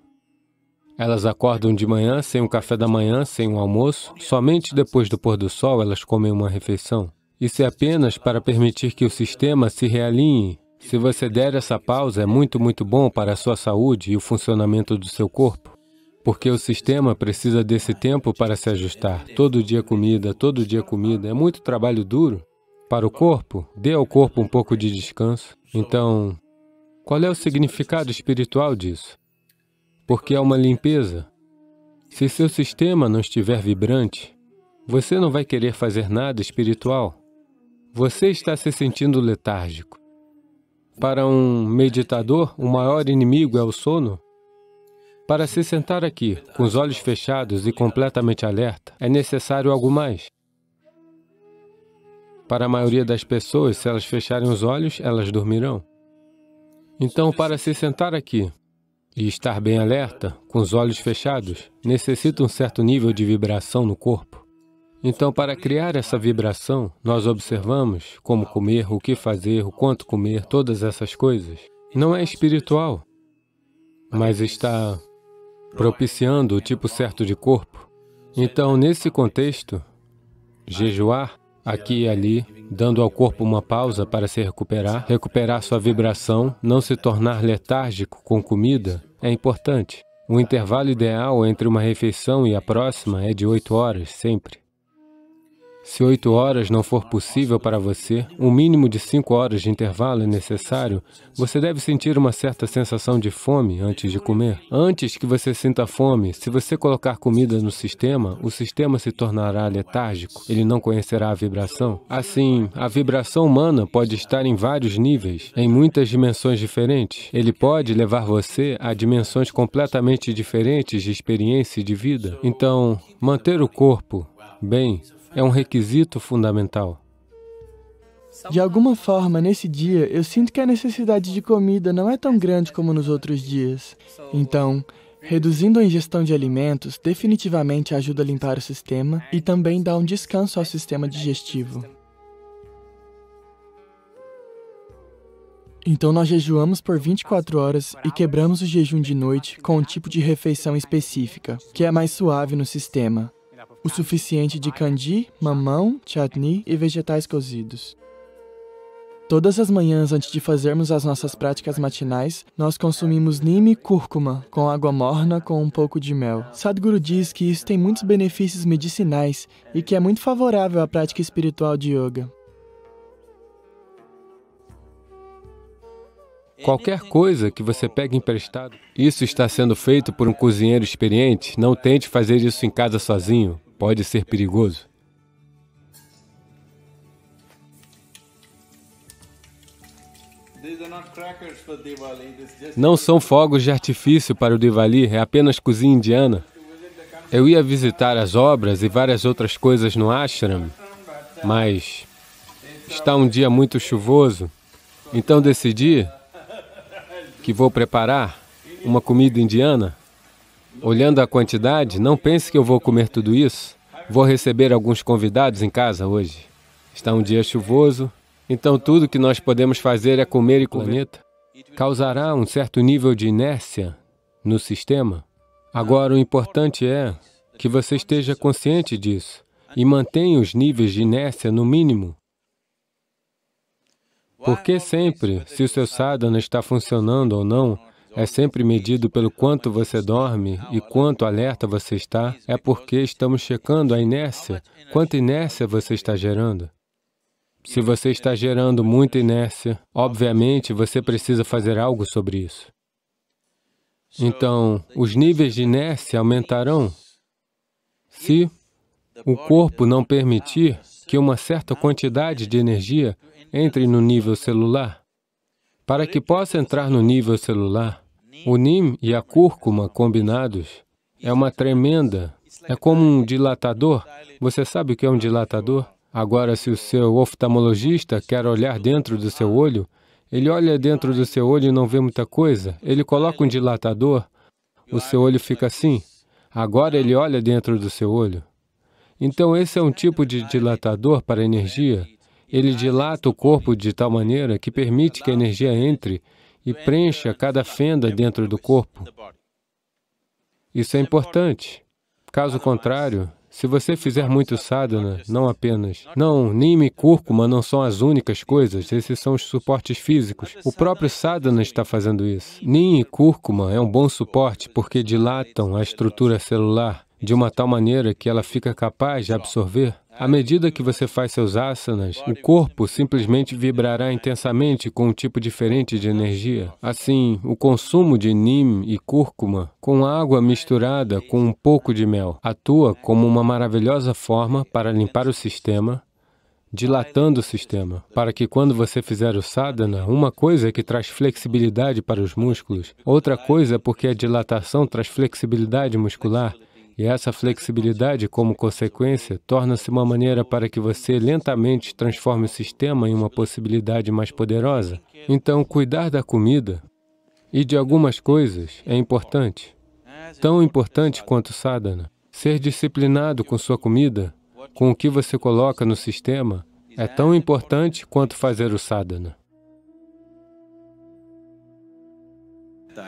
Elas acordam de manhã sem um café da manhã, sem um almoço. Somente depois do pôr do sol elas comem uma refeição. Isso é apenas para permitir que o sistema se realinhe. Se você der essa pausa, é muito bom para a sua saúde e o funcionamento do seu corpo. Porque o sistema precisa desse tempo para se ajustar. Todo dia comida. É muito trabalho duro. Para o corpo, dê ao corpo um pouco de descanso. Então, qual é o significado espiritual disso? Porque é uma limpeza. Se seu sistema não estiver vibrante, você não vai querer fazer nada espiritual. Você está se sentindo letárgico. Para um meditador, o maior inimigo é o sono. Para se sentar aqui, com os olhos fechados e completamente alerta, é necessário algo mais. Para a maioria das pessoas, se elas fecharem os olhos, elas dormirão. Então, para se sentar aqui e estar bem alerta, com os olhos fechados, necessita um certo nível de vibração no corpo. Então, para criar essa vibração, nós observamos como comer, o que fazer, o quanto comer, todas essas coisas. Não é espiritual, mas está propiciando o tipo certo de corpo. Então, nesse contexto, jejuar aqui e ali, dando ao corpo uma pausa para se recuperar sua vibração, não se tornar letárgico com comida, é importante. O intervalo ideal entre uma refeição e a próxima é de 8 horas, sempre. Se 8 horas não for possível para você, um mínimo de 5 horas de intervalo é necessário. Você deve sentir uma certa sensação de fome antes de comer. Antes que você sinta fome, se você colocar comida no sistema, o sistema se tornará letárgico. Ele não conhecerá a vibração. Assim, a vibração humana pode estar em vários níveis, em muitas dimensões diferentes. Ele pode levar você a dimensões completamente diferentes de experiência e de vida. Então, manter o corpo bem é um requisito fundamental. De alguma forma, nesse dia, eu sinto que a necessidade de comida não é tão grande como nos outros dias. Então, reduzindo a ingestão de alimentos definitivamente ajuda a limpar o sistema e também dá um descanso ao sistema digestivo. Então, nós jejuamos por 24 horas e quebramos o jejum de noite com um tipo de refeição específica, que é mais suave no sistema. O suficiente de candy, mamão, chutney e vegetais cozidos. Todas as manhãs, antes de fazermos as nossas práticas matinais, nós consumimos neem e cúrcuma, com água morna com um pouco de mel. Sadhguru diz que isso tem muitos benefícios medicinais e que é muito favorável à prática espiritual de yoga. Qualquer coisa que você pegue emprestado, isso está sendo feito por um cozinheiro experiente, não tente fazer isso em casa sozinho, pode ser perigoso. Não são fogos de artifício para o Diwali, é apenas cozinha indiana. Eu ia visitar as obras e várias outras coisas no ashram, mas está um dia muito chuvoso, então decidi que vou preparar uma comida indiana. Olhando a quantidade, não pense que eu vou comer tudo isso. Vou receber alguns convidados em casa hoje. Está um dia chuvoso, então tudo que nós podemos fazer é comer e comer. O planeta causará um certo nível de inércia no sistema. Agora, o importante é que você esteja consciente disso e mantenha os níveis de inércia no mínimo. Porque sempre, se o seu sadhana está funcionando ou não, é sempre medido pelo quanto você dorme e quanto alerta você está, é porque estamos checando a inércia. Quanta inércia você está gerando? Se você está gerando muita inércia, obviamente você precisa fazer algo sobre isso. Então, os níveis de inércia aumentarão se o corpo não permitir que uma certa quantidade de energia entre no nível celular. Para que possa entrar no nível celular, o neem e a cúrcuma combinados é uma tremenda, é como um dilatador. Você sabe o que é um dilatador? Agora, se o seu oftalmologista quer olhar dentro do seu olho, ele olha dentro do seu olho e não vê muita coisa. Ele coloca um dilatador, o seu olho fica assim. Agora ele olha dentro do seu olho. Então, esse é um tipo de dilatador para a energia. Ele dilata o corpo de tal maneira que permite que a energia entre e preencha cada fenda dentro do corpo. Isso é importante. Caso contrário, se você fizer muito sadhana, neem e cúrcuma não são as únicas coisas, esses são os suportes físicos. O próprio sadhana está fazendo isso. Neem e cúrcuma é um bom suporte porque dilatam a estrutura celular de uma tal maneira que ela fica capaz de absorver. À medida que você faz seus asanas, o corpo simplesmente vibrará intensamente com um tipo diferente de energia. Assim, o consumo de neem e cúrcuma com água misturada com um pouco de mel atua como uma maravilhosa forma para limpar o sistema, dilatando o sistema, para que quando você fizer o sadhana, uma coisa é que traz flexibilidade para os músculos, outra coisa é porque a dilatação traz flexibilidade muscular. E essa flexibilidade, como consequência, torna-se uma maneira para que você lentamente transforme o sistema em uma possibilidade mais poderosa. Então, cuidar da comida e de algumas coisas é importante. Tão importante quanto sadhana. Ser disciplinado com sua comida, com o que você coloca no sistema, é tão importante quanto fazer o sadhana.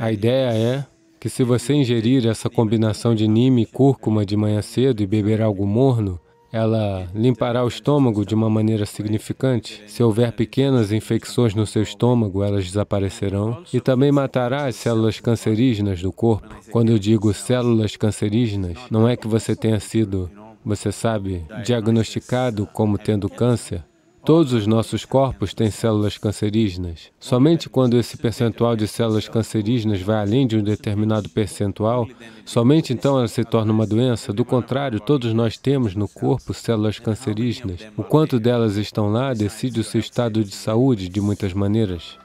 A ideia é que se você ingerir essa combinação de neem e cúrcuma de manhã cedo e beber algo morno, ela limpará o estômago de uma maneira significante. Se houver pequenas infecções no seu estômago, elas desaparecerão e também matará as células cancerígenas do corpo. Quando eu digo células cancerígenas, não é que você tenha sido, você sabe, diagnosticado como tendo câncer. Todos os nossos corpos têm células cancerígenas. Somente quando esse percentual de células cancerígenas vai além de um determinado percentual, somente então ela se torna uma doença. Do contrário, todos nós temos no corpo células cancerígenas. O quanto delas estão lá decide o seu estado de saúde de muitas maneiras.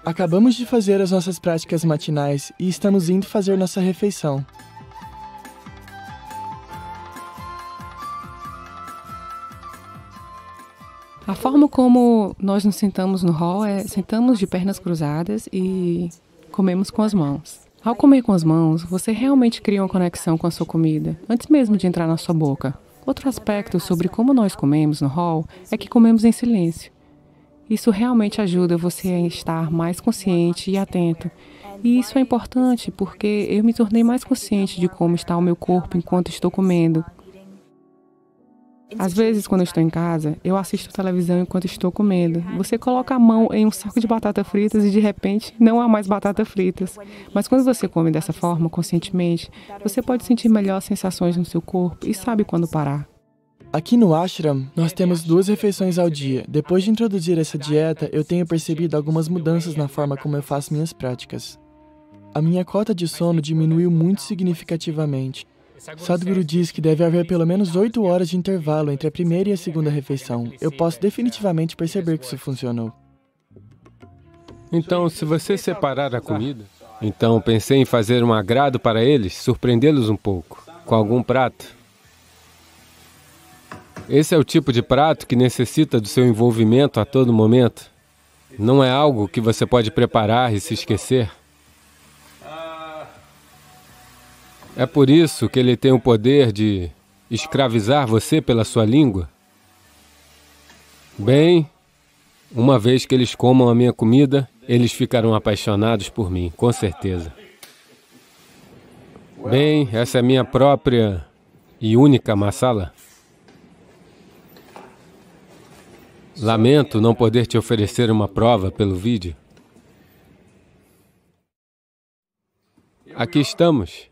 Acabamos de fazer as nossas práticas matinais e estamos indo fazer nossa refeição. A forma como nós nos sentamos no hall é sentamos de pernas cruzadas e comemos com as mãos. Ao comer com as mãos, você realmente cria uma conexão com a sua comida, antes mesmo de entrar na sua boca. Outro aspecto sobre como nós comemos no hall é que comemos em silêncio. Isso realmente ajuda você a estar mais consciente e atento. E isso é importante porque eu me tornei mais consciente de como está o meu corpo enquanto estou comendo. Às vezes, quando eu estou em casa, eu assisto televisão enquanto estou comendo. Você coloca a mão em um saco de batata fritas e, de repente, não há mais batata fritas. Mas quando você come dessa forma, conscientemente, você pode sentir melhor sensações no seu corpo e sabe quando parar. Aqui no ashram, nós temos 2 refeições ao dia. Depois de introduzir essa dieta, eu tenho percebido algumas mudanças na forma como eu faço minhas práticas. A minha cota de sono diminuiu muito significativamente. Sadhguru diz que deve haver pelo menos 8 horas de intervalo entre a primeira e a segunda refeição. Eu posso definitivamente perceber que isso funcionou. Então, se você separar a comida, então pensei em fazer um agrado para eles, surpreendê-los um pouco, com algum prato. Esse é o tipo de prato que necessita do seu envolvimento a todo momento. Não é algo que você pode preparar e se esquecer. É por isso que ele tem o poder de escravizar você pela sua língua. Bem, uma vez que eles comam a minha comida, eles ficarão apaixonados por mim, com certeza. Bem, essa é a minha própria e única masala. Lamento não poder te oferecer uma prova pelo vídeo. Aqui estamos.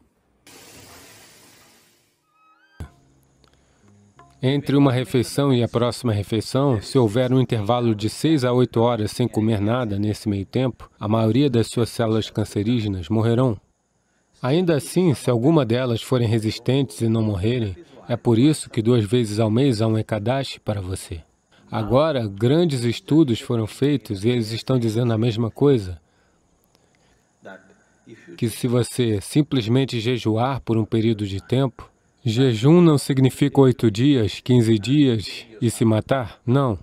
Entre uma refeição e a próxima refeição, se houver um intervalo de 6 a 8 horas sem comer nada nesse meio tempo, a maioria das suas células cancerígenas morrerão. Ainda assim, se alguma delas forem resistentes e não morrerem, é por isso que 2 vezes ao mês há um Ekadashi para você. Agora, grandes estudos foram feitos e eles estão dizendo a mesma coisa, que se você simplesmente jejuar por um período de tempo, jejum não significa 8 dias, 15 dias e se matar? Não.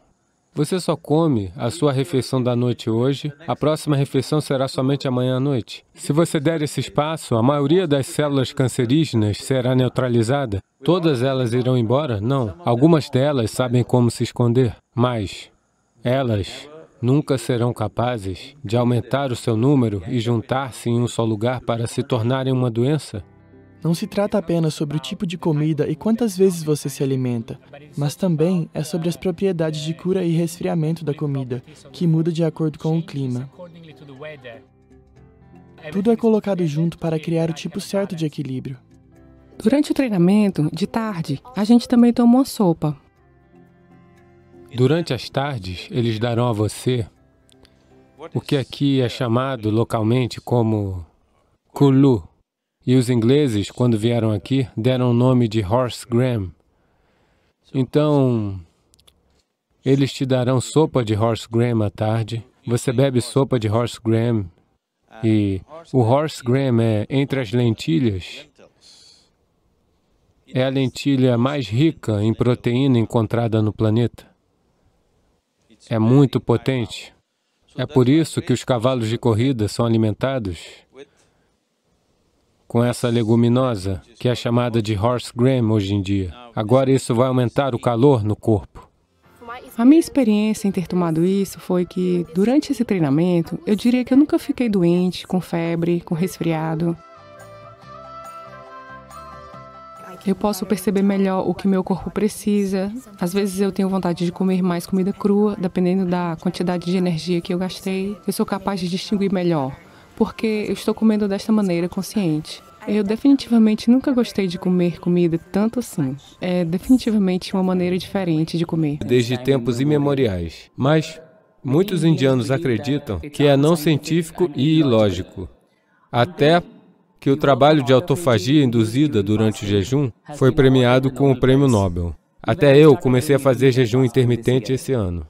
Você só come a sua refeição da noite hoje, a próxima refeição será somente amanhã à noite. Se você der esse espaço, a maioria das células cancerígenas será neutralizada. Todas elas irão embora? Não. Algumas delas sabem como se esconder, mas elas nunca serão capazes de aumentar o seu número e juntar-se em um só lugar para se tornarem uma doença. Não se trata apenas sobre o tipo de comida e quantas vezes você se alimenta, mas também é sobre as propriedades de cura e resfriamento da comida, que muda de acordo com o clima. Tudo é colocado junto para criar o tipo certo de equilíbrio. Durante o treinamento, de tarde, a gente também toma uma sopa. Durante as tardes, eles darão a você o que aqui é chamado localmente como kulu. E os ingleses, quando vieram aqui, deram o nome de horse gram. Então, eles te darão sopa de horse gram à tarde. Você bebe sopa de horse gram. E o horse gram é, entre as lentilhas, é a lentilha mais rica em proteína encontrada no planeta. É muito potente. É por isso que os cavalos de corrida são alimentados com essa leguminosa, que é chamada de horse gram hoje em dia. Agora isso vai aumentar o calor no corpo. A minha experiência em ter tomado isso foi que, durante esse treinamento, eu diria que eu nunca fiquei doente, com febre, com resfriado. Eu posso perceber melhor o que meu corpo precisa. Às vezes eu tenho vontade de comer mais comida crua, dependendo da quantidade de energia que eu gastei. Eu sou capaz de distinguir melhor, porque eu estou comendo desta maneira consciente. Eu definitivamente nunca gostei de comer comida tanto assim. É definitivamente uma maneira diferente de comer. Desde tempos imemoriais. Mas muitos indianos acreditam que é não científico e ilógico. Até que o trabalho de autofagia induzida durante o jejum foi premiado com o Prêmio Nobel. Até eu comecei a fazer jejum intermitente esse ano.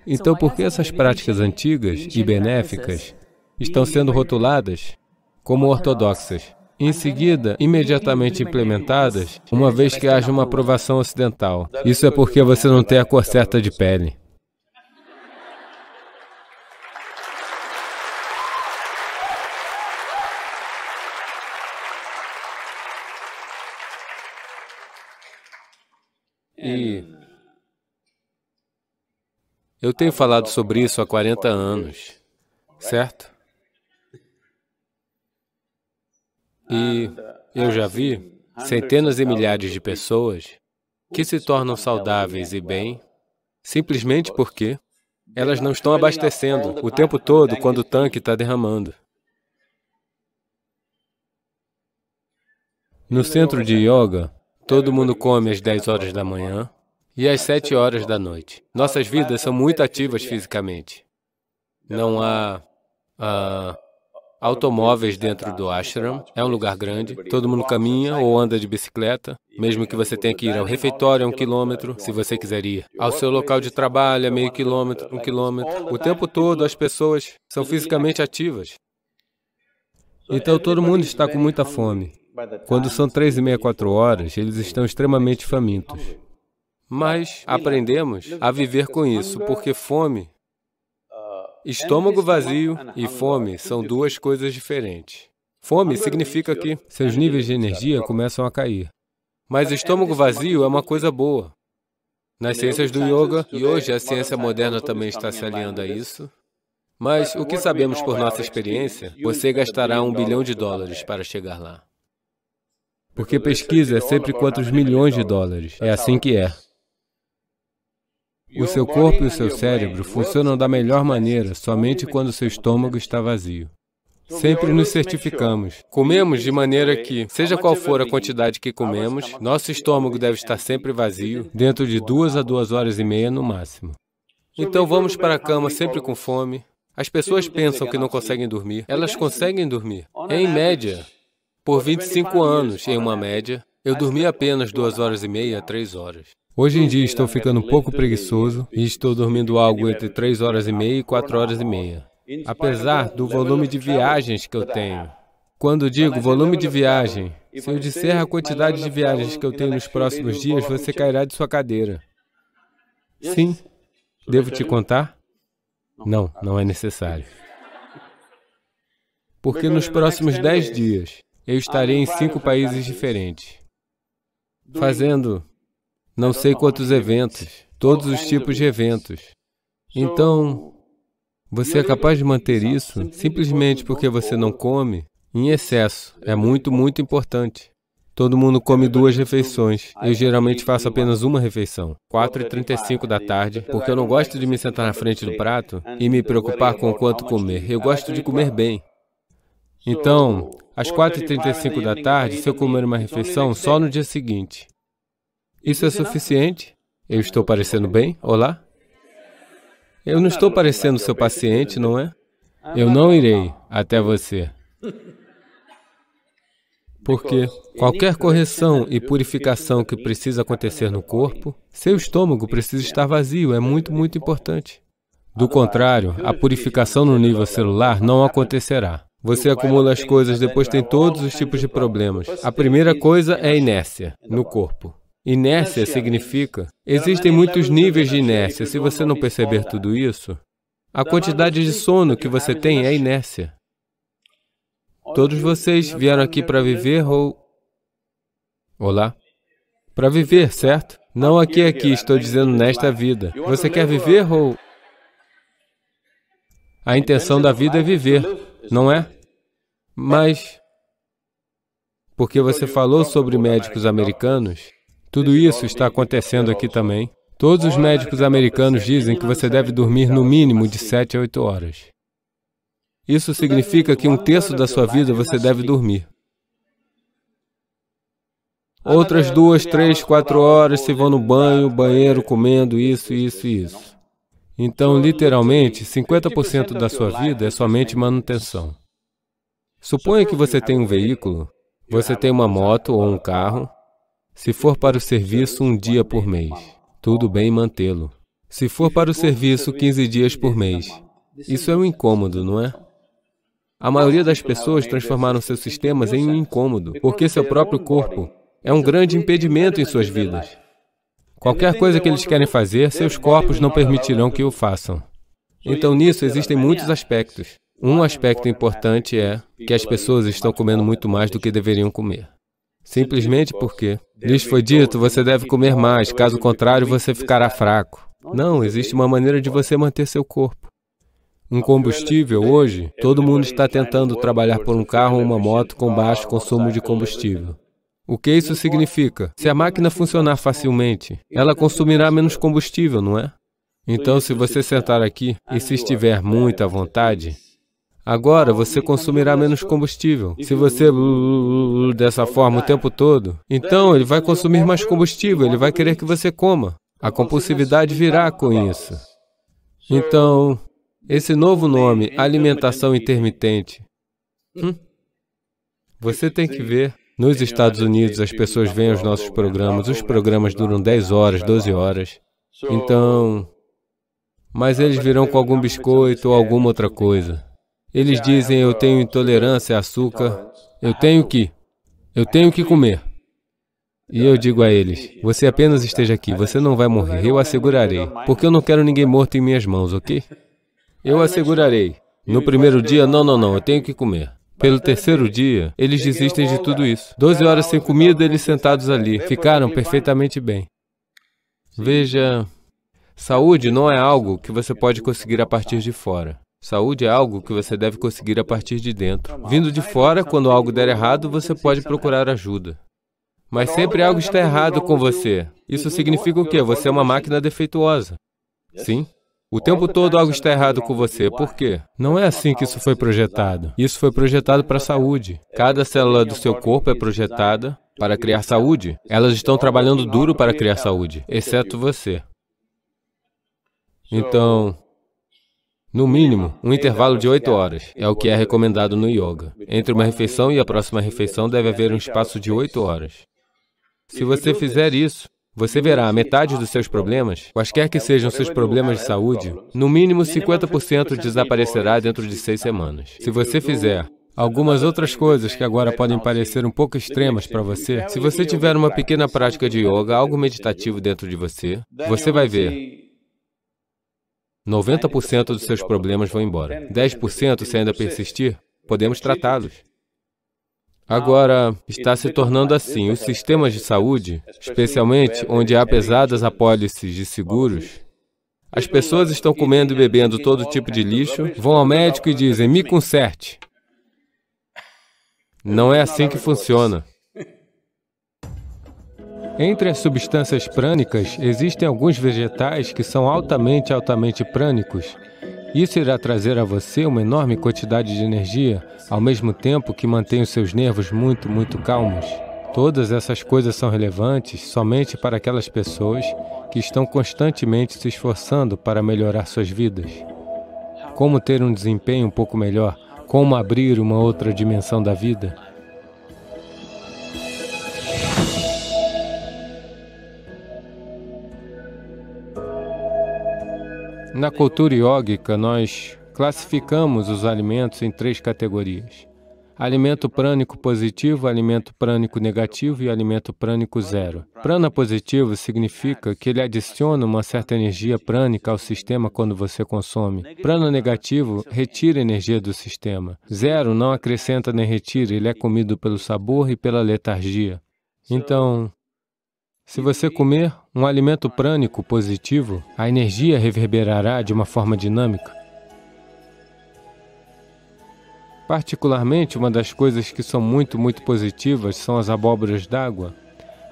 Então, por que essas práticas antigas e benéficas estão sendo rotuladas como ortodoxas? Em seguida, imediatamente implementadas, uma vez que haja uma aprovação ocidental. Isso é porque você não tem a cor certa de pele. E eu tenho falado sobre isso há 40 anos, certo? E eu já vi centenas e milhares de pessoas que se tornam saudáveis e bem simplesmente porque elas não estão abastecendo o tempo todo quando o tanque está derramando. No centro de yoga, todo mundo come às 10 horas da manhã e às 7 horas da noite. Nossas vidas são muito ativas fisicamente. Não há automóveis dentro do ashram, é um lugar grande, todo mundo caminha ou anda de bicicleta, mesmo que você tenha que ir ao refeitório é 1 quilômetro, se você quiser ir. Ao seu local de trabalho é meio quilômetro, 1 quilômetro. O tempo todo as pessoas são fisicamente ativas. Então todo mundo está com muita fome. Quando são 3h30, 4 horas, eles estão extremamente famintos. Mas aprendemos a viver com isso, porque fome, estômago vazio e fome são duas coisas diferentes. Fome significa que seus níveis de energia começam a cair. Mas estômago vazio é uma coisa boa. Nas ciências do yoga, e hoje a ciência moderna também está se alinhando a isso, mas o que sabemos por nossa experiência, você gastará $1 bilhão para chegar lá. Porque pesquisa é sempre quantos milhões de dólares. É assim que é. O seu corpo e o seu cérebro funcionam da melhor maneira somente quando o seu estômago está vazio. Sempre nos certificamos. Comemos de maneira que, seja qual for a quantidade que comemos, nosso estômago deve estar sempre vazio, dentro de 2 a 2h30 no máximo. Então vamos para a cama sempre com fome. As pessoas pensam que não conseguem dormir. Elas conseguem dormir. Em média, por 25 anos, em uma média, eu dormi apenas 2h30 a 3 horas. Hoje em dia estou ficando um pouco preguiçoso e estou dormindo algo entre 3h30 e 4h30. Apesar do volume de viagens que eu tenho. Quando digo volume de viagem, se eu disser a quantidade de viagens que eu tenho nos próximos dias, você cairá de sua cadeira. Sim. Devo te contar? Não, não é necessário. Porque nos próximos 10 dias, eu estarei em 5 países diferentes, fazendo não sei quantos eventos, todos os tipos de eventos. Então, você é capaz de manter isso simplesmente porque você não come em excesso. É muito, muito importante. Todo mundo come 2 refeições. Eu geralmente faço apenas uma refeição, 4h35 da tarde, porque eu não gosto de me sentar na frente do prato e me preocupar com o quanto comer. Eu gosto de comer bem. Então, às 4h35 da tarde, se eu comer uma refeição, só no dia seguinte. Isso é suficiente? Eu estou parecendo bem? Olá? Eu não estou parecendo seu paciente, não é? Eu não irei até você. Porque qualquer correção e purificação que precisa acontecer no corpo, seu estômago precisa estar vazio, é muito, muito importante. Do contrário, a purificação no nível celular não acontecerá. Você acumula as coisas, depois tem todos os tipos de problemas. A primeira coisa é a inércia no corpo. Inércia significa, existem muitos níveis de inércia. Se você não perceber tudo isso, a quantidade de sono que você tem é inércia. Todos vocês vieram aqui para viver ou... Olá? Para viver, certo? Não aqui, estou dizendo nesta vida. Você quer viver ou... A intenção da vida é viver, não é? Mas... Porque você falou sobre médicos americanos, tudo isso está acontecendo aqui também. Todos os médicos americanos dizem que você deve dormir no mínimo de 7 a 8 horas. Isso significa que 1/3 da sua vida você deve dormir. Outras 2, 3, 4 horas se vão no banheiro, comendo isso. Então, literalmente, 50% da sua vida é somente manutenção. Suponha que você tem um veículo, você tem uma moto ou um carro. Se for para o serviço 1 dia por mês, tudo bem mantê-lo. Se for para o serviço 15 dias por mês, isso é um incômodo, não é? A maioria das pessoas transformaram seus sistemas em um incômodo, porque seu próprio corpo é um grande impedimento em suas vidas. Qualquer coisa que eles querem fazer, seus corpos não permitirão que o façam. Então, nisso existem muitos aspectos. Um aspecto importante é que as pessoas estão comendo muito mais do que deveriam comer. Simplesmente porque lhes foi dito, você deve comer mais, caso contrário você ficará fraco. Não, existe uma maneira de você manter seu corpo. Um combustível, hoje, todo mundo está tentando trabalhar por um carro ou uma moto com baixo consumo de combustível. O que isso significa? Se a máquina funcionar facilmente, ela consumirá menos combustível, não é? Então, se você sentar aqui e se estiver muito à vontade, agora você consumirá menos combustível. Se você dessa forma o tempo todo, então ele vai consumir mais combustível, ele vai querer que você coma. A compulsividade virá com isso. Então, esse novo nome, alimentação intermitente, Você tem que ver. Nos Estados Unidos, as pessoas veem os nossos programas. Os programas duram 10 horas, 12 horas. Então... Mas eles virão com algum biscoito ou alguma outra coisa. Eles dizem, eu tenho intolerância a açúcar. Eu tenho que comer. E eu digo a eles, você apenas esteja aqui, você não vai morrer, eu assegurarei. Porque eu não quero ninguém morto em minhas mãos, ok? Eu assegurarei. No primeiro dia, não, eu tenho que comer. Pelo terceiro dia, eles desistem de tudo isso. 12 horas sem comida, eles sentados ali, ficaram perfeitamente bem. Veja, saúde não é algo que você pode conseguir a partir de fora. Saúde é algo que você deve conseguir a partir de dentro. Vindo de fora, quando algo der errado, você pode procurar ajuda. Mas sempre algo está errado com você. Isso significa o quê? Você é uma máquina defeituosa. Sim? O tempo todo algo está errado com você. Por quê? Não é assim que isso foi projetado. Isso foi projetado para a saúde. Cada célula do seu corpo é projetada para criar saúde. Elas estão trabalhando duro para criar saúde, exceto você. Então, no mínimo, um intervalo de 8 horas é o que é recomendado no yoga. Entre uma refeição e a próxima refeição deve haver um espaço de 8 horas. Se você fizer isso, você verá a metade dos seus problemas, quaisquer que sejam seus problemas de saúde, no mínimo 50% desaparecerá dentro de 6 semanas. Se você fizer algumas outras coisas que agora podem parecer um pouco extremas para você, se você tiver uma pequena prática de yoga, algo meditativo dentro de você, você vai ver 90% dos seus problemas vão embora. 10%, se ainda persistir, podemos tratá-los. Agora, está se tornando assim, os sistemas de saúde, especialmente onde há pesadas apólices de seguros, as pessoas estão comendo e bebendo todo tipo de lixo, vão ao médico e dizem, me conserte. Não é assim que funciona. Entre as substâncias prânicas, existem alguns vegetais que são altamente prânicos. Isso irá trazer a você uma enorme quantidade de energia, ao mesmo tempo que mantém os seus nervos muito calmos. Todas essas coisas são relevantes somente para aquelas pessoas que estão constantemente se esforçando para melhorar suas vidas. Como ter um desempenho um pouco melhor, como abrir uma outra dimensão da vida. Na cultura iógica, nós classificamos os alimentos em 3 categorias. Alimento prânico positivo, alimento prânico negativo e alimento prânico zero. Prana positivo significa que ele adiciona uma certa energia prânica ao sistema quando você consome. Prana negativo retira energia do sistema. Zero não acrescenta nem retira, ele é comido pelo sabor e pela letargia. Então, se você comer um alimento prânico positivo, a energia reverberará de uma forma dinâmica. Particularmente, uma das coisas que são muito positivas são as abóboras d'água.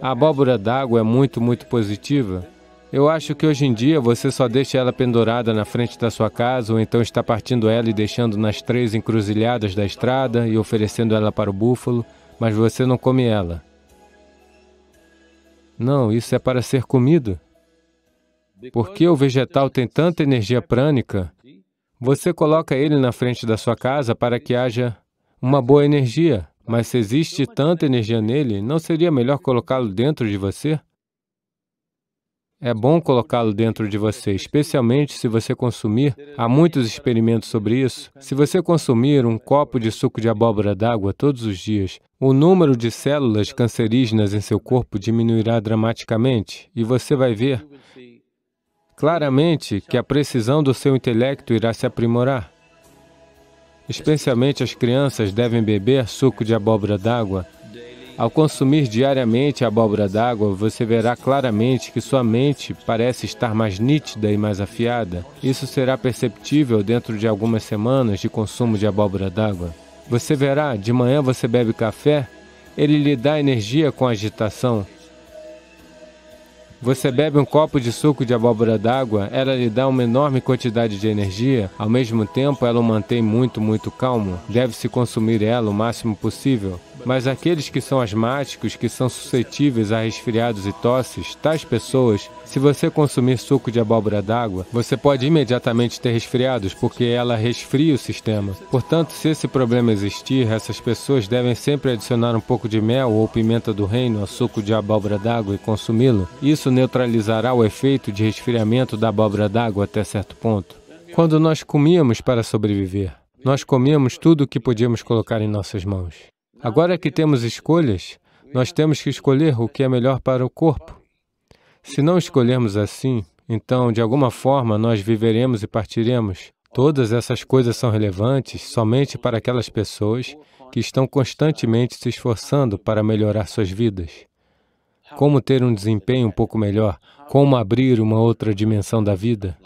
A abóbora d'água é muito positiva. Eu acho que hoje em dia você só deixa ela pendurada na frente da sua casa ou então está partindo ela e deixando nas 3 encruzilhadas da estrada e oferecendo ela para o búfalo, mas você não come ela. Não, isso é para ser comido. Porque o vegetal tem tanta energia prânica, você coloca ele na frente da sua casa para que haja uma boa energia. Mas se existe tanta energia nele, não seria melhor colocá-lo dentro de você? É bom colocá-lo dentro de você, especialmente se você consumir, há muitos experimentos sobre isso, se você consumir um copo de suco de abóbora d'água todos os dias, o número de células cancerígenas em seu corpo diminuirá dramaticamente e você vai ver claramente que a precisão do seu intelecto irá se aprimorar. Especialmente as crianças devem beber suco de abóbora d'água. Ao consumir diariamente a abóbora d'água, você verá claramente que sua mente parece estar mais nítida e mais afiada. Isso será perceptível dentro de algumas semanas de consumo de abóbora d'água. Você verá, de manhã você bebe café, ele lhe dá energia com agitação. Você bebe um copo de suco de abóbora d'água, ela lhe dá uma enorme quantidade de energia, ao mesmo tempo ela o mantém muito calmo. Deve-se consumir ela o máximo possível. Mas aqueles que são asmáticos, que são suscetíveis a resfriados e tosses, tais pessoas, se você consumir suco de abóbora d'água, você pode imediatamente ter resfriados, porque ela resfria o sistema. Portanto, se esse problema existir, essas pessoas devem sempre adicionar um pouco de mel ou pimenta do reino ao suco de abóbora d'água e consumi-lo. Isso neutralizará o efeito de resfriamento da abóbora d'água até certo ponto. Quando nós comíamos para sobreviver, nós comíamos tudo o que podíamos colocar em nossas mãos. Agora que temos escolhas, nós temos que escolher o que é melhor para o corpo. Se não escolhermos assim, então, de alguma forma, nós viveremos e partiremos. Todas essas coisas são relevantes somente para aquelas pessoas que estão constantemente se esforçando para melhorar suas vidas. Como ter um desempenho um pouco melhor, como abrir uma outra dimensão da vida.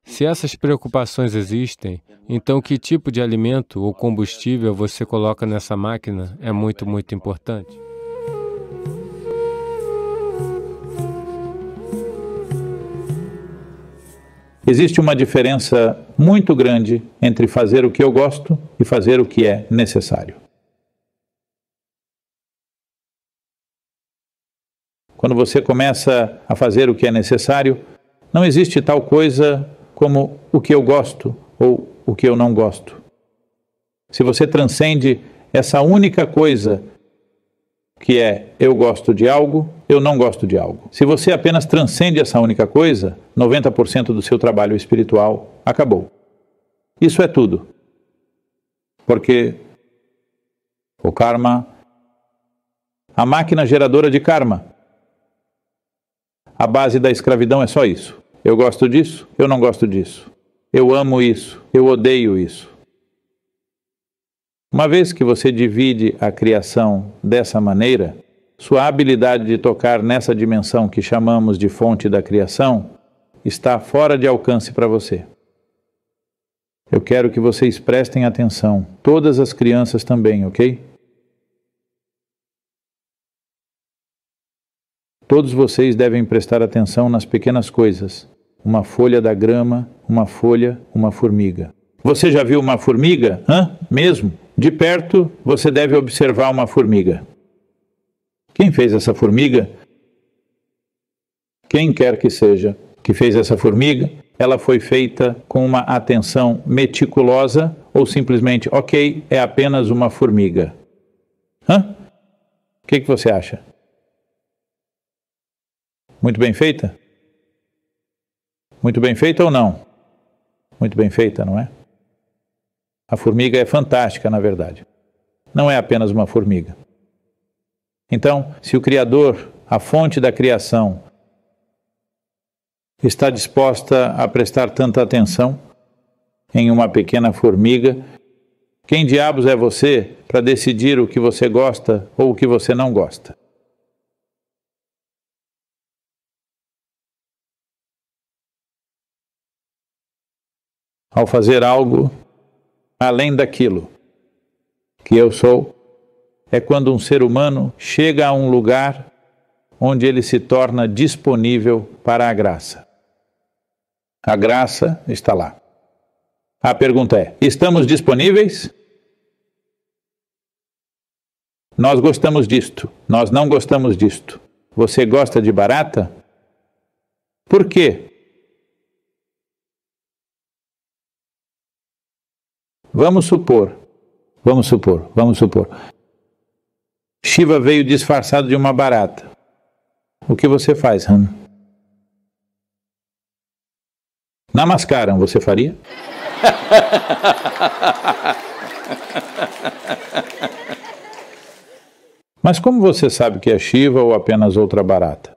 Se essas preocupações existem, então que tipo de alimento ou combustível você coloca nessa máquina é muito importante. Existe uma diferença muito grande entre fazer o que eu gosto e fazer o que é necessário. Quando você começa a fazer o que é necessário, não existe tal coisa como o que eu gosto ou o que eu não gosto. Se você transcende essa única coisa que é eu gosto de algo, eu não gosto de algo. Se você apenas transcende essa única coisa, 90% do seu trabalho espiritual acabou. Isso é tudo. Porque o karma, a máquina geradora de karma, a base da escravidão é só isso. Eu gosto disso, eu não gosto disso. Eu amo isso, eu odeio isso. Uma vez que você divide a criação dessa maneira, sua habilidade de tocar nessa dimensão que chamamos de fonte da criação está fora de alcance para você. Eu quero que vocês prestem atenção, todas as crianças também, ok? Todos vocês devem prestar atenção nas pequenas coisas. Uma folha da grama, uma folha, uma formiga. Você já viu uma formiga? Mesmo? De perto, você deve observar uma formiga. Quem fez essa formiga? Quem quer que seja que fez essa formiga, ela foi feita com uma atenção meticulosa ou simplesmente, ok, é apenas uma formiga. O que você acha? Muito bem feita? Muito bem feita ou não? Muito bem feita, não é? A formiga é fantástica, na verdade. Não é apenas uma formiga. Então, se o Criador, a fonte da criação, está disposta a prestar tanta atenção em uma pequena formiga, quem diabos é você para decidir o que você gosta ou o que você não gosta? Ao fazer algo além daquilo que eu sou, é quando um ser humano chega a um lugar onde ele se torna disponível para a graça. A graça está lá. A pergunta é, estamos disponíveis? Nós gostamos disto, nós não gostamos disto. Você gosta de barata? Por quê? Vamos supor. Shiva veio disfarçado de uma barata. O que você faz, Han? Namaskaram, você faria? Mas como você sabe que é Shiva ou apenas outra barata?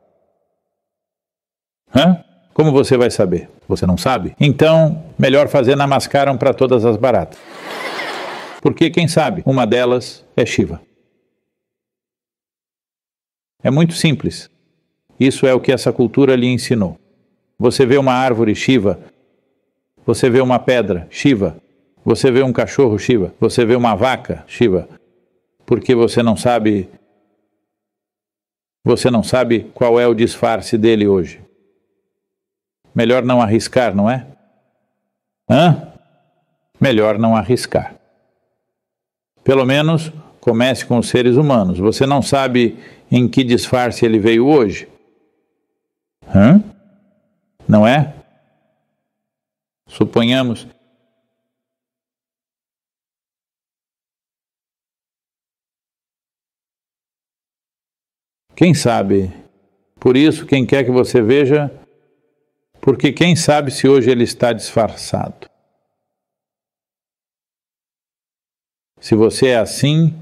Como você vai saber? Você não sabe? Então, melhor fazer Namaskaram para todas as baratas. Porque, quem sabe, uma delas é Shiva. É muito simples. Isso é o que essa cultura lhe ensinou. Você vê uma árvore, Shiva. Você vê uma pedra, Shiva. Você vê um cachorro, Shiva. Você vê uma vaca, Shiva. Porque você não sabe... Você não sabe qual é o disfarce dele hoje. Melhor não arriscar, não é? Melhor não arriscar. Pelo menos comece com os seres humanos. Você não sabe em que disfarce ele veio hoje? Não é? Suponhamos. Quem sabe? Por isso, quem quer que você veja, porque quem sabe se hoje ele está disfarçado. Se você é assim,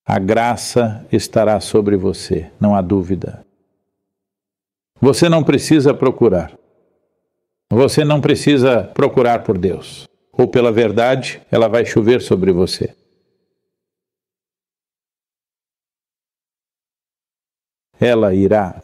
a graça estará sobre você, não há dúvida. Você não precisa procurar. Você não precisa procurar por Deus. Ou pela verdade, ela vai chover sobre você. Ela irá.